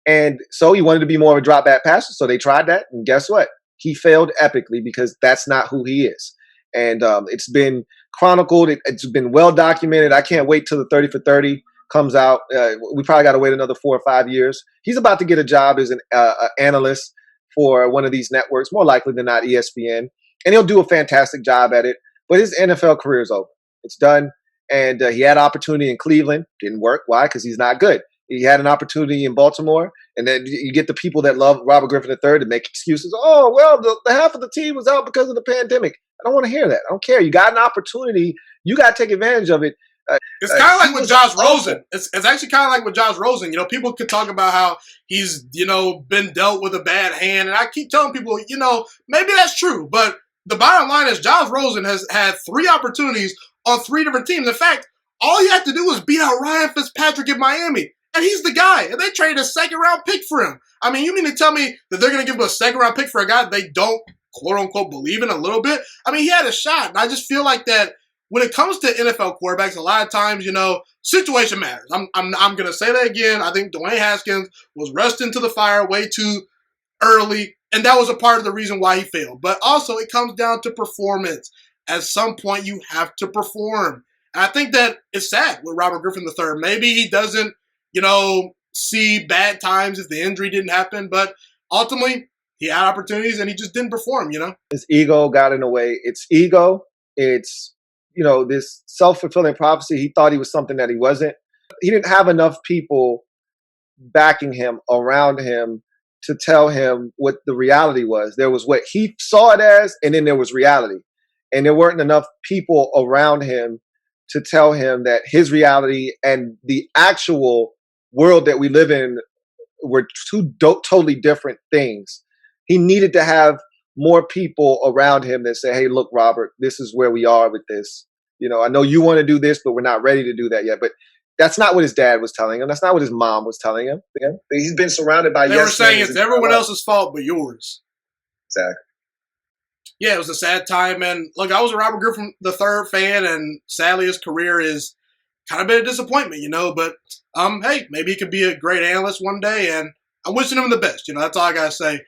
And so he wanted to be more of a drop back passer. So they tried that. And guess what? He failed epically, because that's not who he is. And it's been chronicled. It's been well documented. I can't wait till the 30 for 30 comes out. We probably got to wait another 4 or 5 years. He's about to get a job as an analyst for one of these networks, more likely than not ESPN, and he'll do a fantastic job at it. But his NFL career is over. It's done. And he had opportunity in Cleveland. Didn't work. Why? Because he's not good. He had an opportunity in Baltimore, and then you get the people that love Robert Griffin III to make excuses. "Oh, well, the half of the team was out because of the pandemic." I don't want to hear that. I don't care. You got an opportunity. You got to take advantage of it. It's kind of like with Josh Rosen. It's actually kind of like with Josh Rosen. People could talk about how he's, been dealt with a bad hand. And I keep telling people, maybe that's true. But the bottom line is Josh Rosen has had 3 opportunities on 3 different teams. In fact, all you have to do was beat out Ryan Fitzpatrick in Miami. And he's the guy. And they traded a 2nd-round pick for him. I mean, you mean to tell me that they're going to give him a 2nd-round pick for a guy that they don't, quote-unquote, believe in a little bit? I mean, he had a shot. And I just feel like that when it comes to NFL quarterbacks, a lot of times, situation matters. I'm going to say that again. I think Dwayne Haskins was rushed into the fire way too early, and that was a part of the reason why he failed. But also, it comes down to performance. At some point, you have to perform. And I think that it's sad with Robert Griffin III. Maybe he doesn't, see bad times if the injury didn't happen, but ultimately, he had opportunities and he just didn't perform, His ego got in the way. It's ego. It's this self-fulfilling prophecy. He thought he was something that he wasn't. He didn't have enough people backing him, around him, to tell him what the reality was. There was what he saw it as, and then there was reality. And there weren't enough people around him to tell him that his reality and the actual world that we live in were two totally different things. He needed to have more people around him that say, "Hey, look, Robert, this is where we are with this. I know you want to do this, but we're not ready to do that yet." But that's not what his dad was telling him. That's not what his mom was telling him. Yeah? He's been surrounded by They were saying it's everyone else's fault but yours. Exactly. Yeah, it was a sad time. And look, I was a Robert Griffin III fan, and sadly his career is kind of been a disappointment, But hey, maybe he could be a great analyst one day. And I'm wishing him the best. That's all I got to say.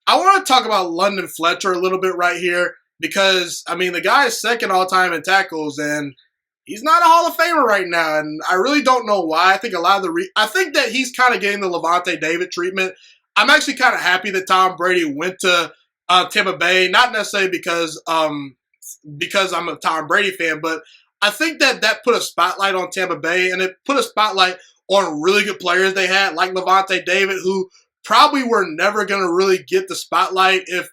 I want to talk about London Fletcher a little bit right here because, the guy is second all-time in tackles, and he's not a Hall of Famer right now, and I really don't know why. I think a lot of I think that he's kind of getting the Levante David treatment. I'm actually kind of happy that Tom Brady went to Tampa Bay, not necessarily because I'm a Tom Brady fan, but I think that put a spotlight on Tampa Bay, and it put a spotlight on really good players they had, like Levante David, who probably were never going to really get the spotlight if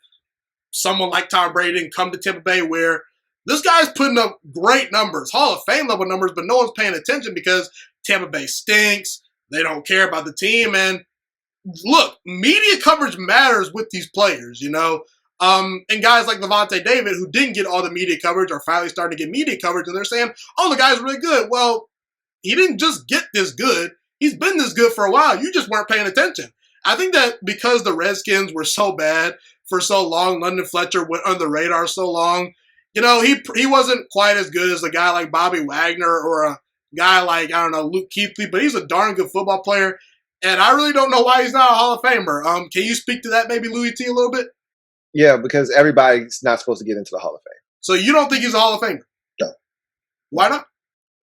someone like Tom Brady didn't come to Tampa Bay, where this guy's putting up great numbers, Hall of Fame level numbers, but no one's paying attention because Tampa Bay stinks. They don't care about the team. And look, media coverage matters with these players, and guys like Levante David, who didn't get all the media coverage, are finally starting to get media coverage, and they're saying, oh, the guy's really good. Well, he didn't just get this good. He's been this good for a while. You just weren't paying attention. I think that because the Redskins were so bad for so long, London Fletcher went under the radar so long. He wasn't quite as good as a guy like Bobby Wagner or a guy like, Luke Kuechly, but he's a darn good football player. And I really don't know why he's not a Hall of Famer. Can you speak to that maybe, Louie T, a little bit? Yeah, because everybody's not supposed to get into the Hall of Fame. So you don't think he's a Hall of Famer? No. Why not?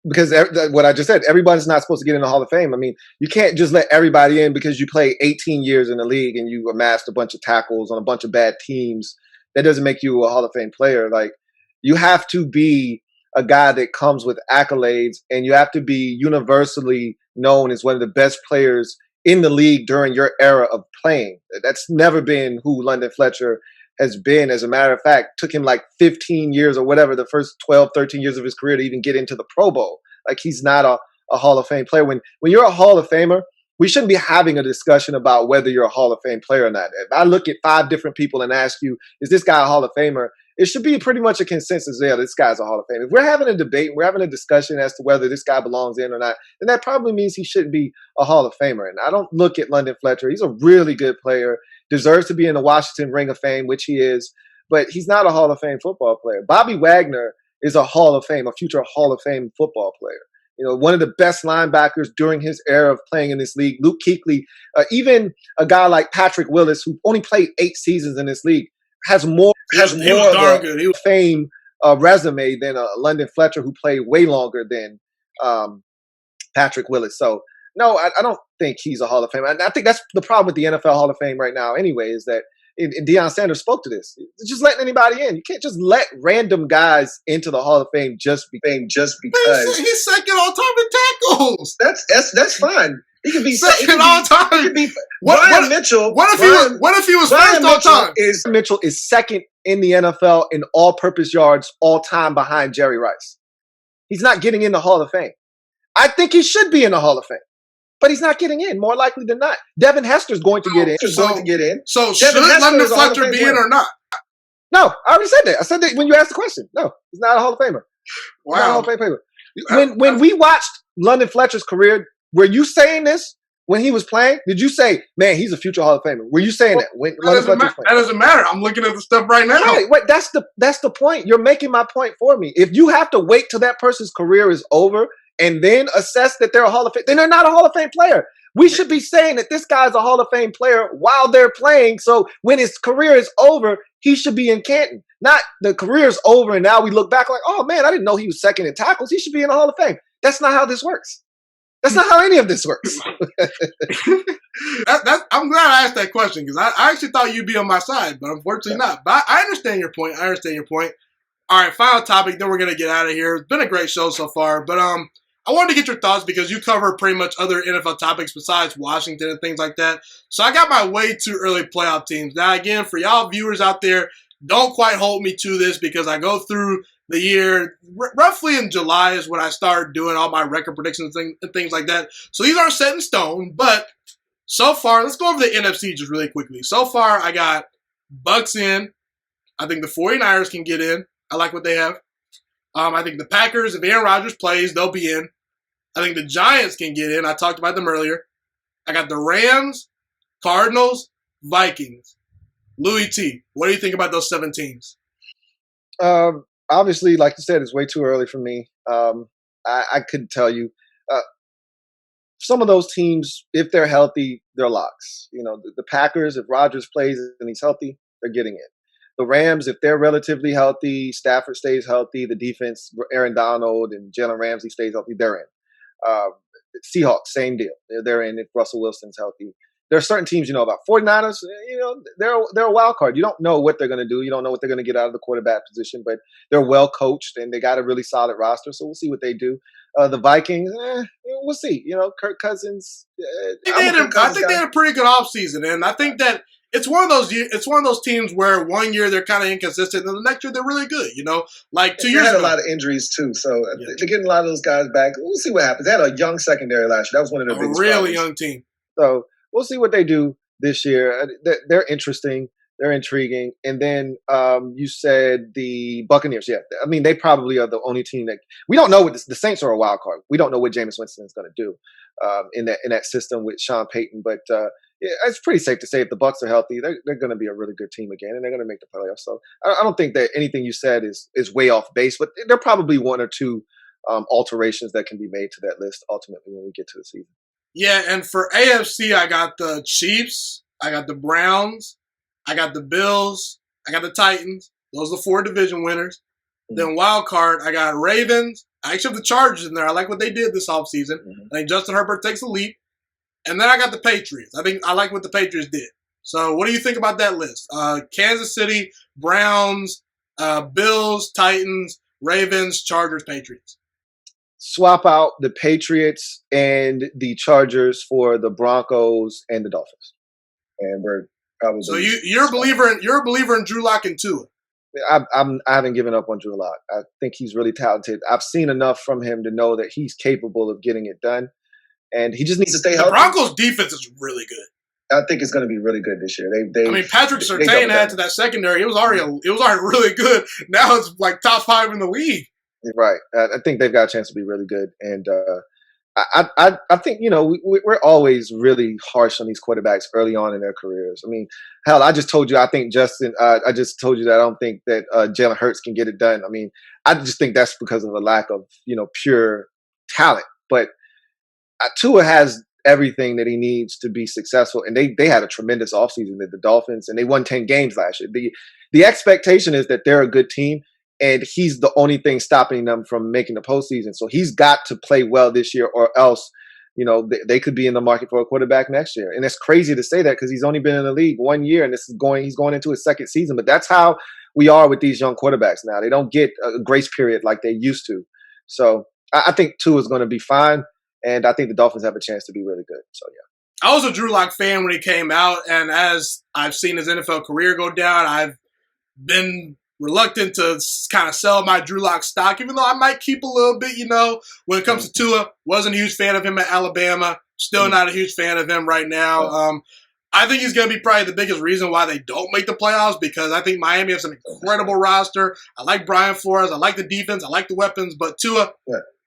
Because what I just said, everybody's not supposed to get in the Hall of Fame. You can't just let everybody in because you play 18 years in the league and you amassed a bunch of tackles on a bunch of bad teams. That doesn't make you a Hall of Fame player. Like, you have to be a guy that comes with accolades, and you have to be universally known as one of the best players in the league during your era of playing. That's never been who London Fletcher has been. As a matter of fact, took him like 15 years or whatever, the first 12, 13 years of his career to even get into the Pro Bowl. Like, he's not a Hall of Fame player. When you're a Hall of Famer, we shouldn't be having a discussion about whether you're a Hall of Fame player or not. If I look at 5 different people and ask you, is this guy a Hall of Famer? It should be pretty much a consensus there. This guy's a Hall of Fame. If we're having a debate, we're having a discussion as to whether this guy belongs in or not, then that probably means he shouldn't be a Hall of Famer. And I don't look at London Fletcher. He's a really good player, deserves to be in the Washington Ring of Fame, which he is, but he's not a Hall of Fame football player. Bobby Wagner is a Hall of Fame, a future Hall of Fame football player. One of the best linebackers during his era of playing in this league. Luke Kuechly, even a guy like Patrick Willis, who only played 8 seasons in this league, has more of a fame resume than London Fletcher, who played way longer than Patrick Willis. So, no, I don't think he's a Hall of Fame. I think that's the problem with the NFL Hall of Fame right now anyway, is that and Deion Sanders spoke to this. It's just letting anybody in. You can't just let random guys into the Hall of Fame just because. He's second all time in tackles. That's fine. He could be second all time. Brian Mitchell. What if he was first all time? Mitchell is second in the NFL in all-purpose yards all time behind Jerry Rice. He's not getting in the Hall of Fame. I think he should be in the Hall of Fame. But he's not getting in, more likely than not. Devin Hester's going to get in. So should London Fletcher be in or not? No, I already said that. I said that when you asked the question. No, he's not a Hall of Famer. Wow. He's not a Hall of Fame player. When we watched London Fletcher's career, were you saying this when he was playing? Did you say, man, he's a future Hall of Famer? Were you saying that when London Fletcher was playing? That doesn't matter. I'm looking at the stuff right now. Right, wait, that's the point. You're making my point for me. If you have to wait till that person's career is over and then assess that they're a Hall of Fame, then they're not a Hall of Fame player. We should be saying that this guy's a Hall of Fame player while they're playing. So when his career is over, he should be in Canton. Not the career's over and now we look back like, oh man, I didn't know he was second in tackles. He should be in the Hall of Fame. That's not how this works. That's not how any of this works. I'm glad I asked that question because I actually thought you'd be on my side, but unfortunately not. But I understand your point. All right, final topic, then we're going to get out of here. It's been a great show so far, but I wanted to get your thoughts because you cover pretty much other NFL topics besides Washington and things like that. So I got my way too early playoff teams. Now, again, for y'all viewers out there, don't quite hold me to this because I go through the year, roughly in July is when I start doing all my record predictions and things like that. So these aren't set in stone, but so far, let's go over the NFC just really quickly. So far, I got Bucks in. I think the 49ers can get in. I like what they have. I think the Packers, if Aaron Rodgers plays, they'll be in. I think the Giants can get in. I talked about them earlier. I got the Rams, Cardinals, Vikings. Louie T, what do you think about those 7 teams? Obviously, like you said, it's way too early for me. I couldn't tell you. some of those teams, if they're healthy, they're locks. The Packers, if Rodgers plays and he's healthy, they're getting in. The Rams, if they're relatively healthy, Stafford stays healthy, the defense, Aaron Donald and Jalen Ramsey stays healthy, they're in. Seahawks, same deal. They're in if Russell Wilson's healthy. There are certain teams, about 49ers, they're a wild card. You don't know what they're going to do. You don't know what they're going to get out of the quarterback position, but they're well coached and they got a really solid roster. So we'll see what they do. The Vikings, we'll see. Kirk Cousins. I think they had a pretty good offseason, and I think that it's one of those teams where one year they're kind of inconsistent, and the next year they're really good. Like 2 years ago. They had a lot of injuries too, so they're getting a lot of those guys back. We'll see what happens. They had a young secondary last year. That was one of their biggest really problems. Young team. So we'll see what they do this year. They're interesting. They're intriguing. And then you said the Buccaneers. Yeah, I mean, they probably are the only team that we don't know what the Saints are a wild card. We don't know what Jameis Winston is going to do in that system with Sean Payton. But it's pretty safe to say if the Bucs are healthy, they're going to be a really good team again, and they're going to make the playoffs. So I don't think that anything you said is way off base, but there are probably one or two alterations that can be made to that list ultimately when we get to the season. Yeah, and for AFC, I got the Chiefs, I got the Browns, I got the Bills, I got the Titans. Those are the 4 division winners. Mm-hmm. Then wild card, I got Ravens. I actually have the Chargers in there. I like what they did this offseason. Mm-hmm. I think Justin Herbert takes a leap. And then I got the Patriots. I think I like what the Patriots did. So what do you think about that list? Kansas City, Browns, Bills, Titans, Ravens, Chargers, Patriots. Swap out the Patriots and the Chargers for the Broncos and the Dolphins. And we're probably you're a believer in Drew Lock and Tua. I haven't given up on Drew Lock. I think he's really talented. I've seen enough from him to know that he's capable of getting it done. And he just needs to stay healthy. The Broncos' defense is really good. I think it's going to be really good this year. Patrick Surtain added to that secondary. It was already really good. Now it's like top 5 in the league. Right. I think they've got a chance to be really good. And I think, we're always really harsh on these quarterbacks early on in their careers. I mean, hell, I just told you, I think Justin, I just told you that I don't think that Jalen Hurts can get it done. I mean, I just think that's because of a lack of, pure talent. But Tua has everything that he needs to be successful. And they had a tremendous offseason at the Dolphins, and they won 10 games last year. The expectation is that they're a good team, and he's the only thing stopping them from making the postseason. So he's got to play well this year, or else, they could be in the market for a quarterback next year. And it's crazy to say that because he's only been in the league 1 year, and he's going into his second season. But that's how we are with these young quarterbacks now. They don't get a grace period like they used to. So I think Tua is going to be fine. And I think the Dolphins have a chance to be really good. So, yeah. I was a Drew Lock fan when he came out. And as I've seen his NFL career go down, I've been reluctant to kind of sell my Drew Lock stock, even though I might keep a little bit, when it comes to Tua. Wasn't a huge fan of him at Alabama. Still not a huge fan of him right now. I think he's going to be probably the biggest reason why they don't make the playoffs, because I think Miami has an incredible roster. I like Brian Flores. I like the defense. I like the weapons. But Tua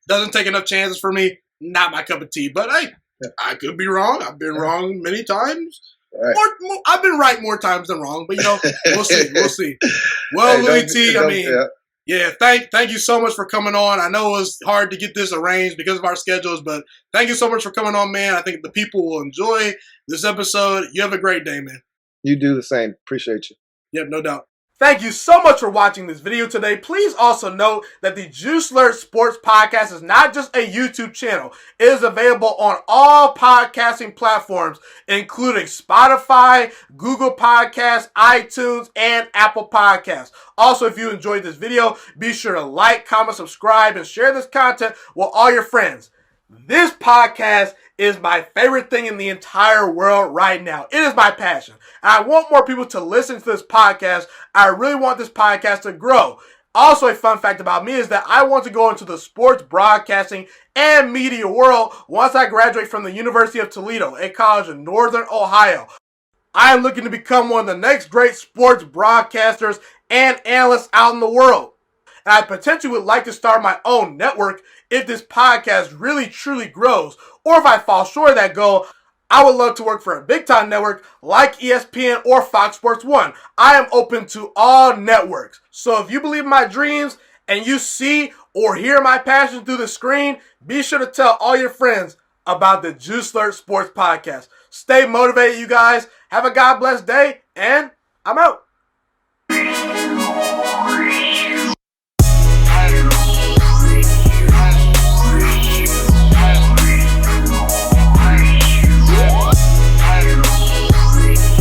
doesn't take enough chances for me. Not my cup of tea, but hey, I could be wrong. I've been wrong many times. Right. I've been right more times than wrong, but we'll see. We'll see. Well, Louie T, thank you so much for coming on. I know it was hard to get this arranged because of our schedules, but thank you so much for coming on, man. I think the people will enjoy this episode. You have a great day, man. You do the same. Appreciate you. Yep, no doubt. Thank you so much for watching this video today. Please also note that the Juice Alert Sports Podcast is not just a YouTube channel. It is available on all podcasting platforms, including Spotify, Google Podcasts, iTunes, and Apple Podcasts. Also, if you enjoyed this video, be sure to like, comment, subscribe, and share this content with all your friends. This podcast is my favorite thing in the entire world right now. It is my passion. And I want more people to listen to this podcast. I really want this podcast to grow. Also, a fun fact about me is that I want to go into the sports broadcasting and media world once I graduate from the University of Toledo, a college in Northern Ohio. I am looking to become one of the next great sports broadcasters and analysts out in the world. And I potentially would like to start my own network if this podcast really truly grows. Or if I fall short of that goal, I would love to work for a big-time network like ESPN or Fox Sports 1. I am open to all networks. So if you believe in my dreams and you see or hear my passion through the screen, be sure to tell all your friends about the Juice Alert Sports Podcast. Stay motivated, you guys. Have a God bless day, and I'm out.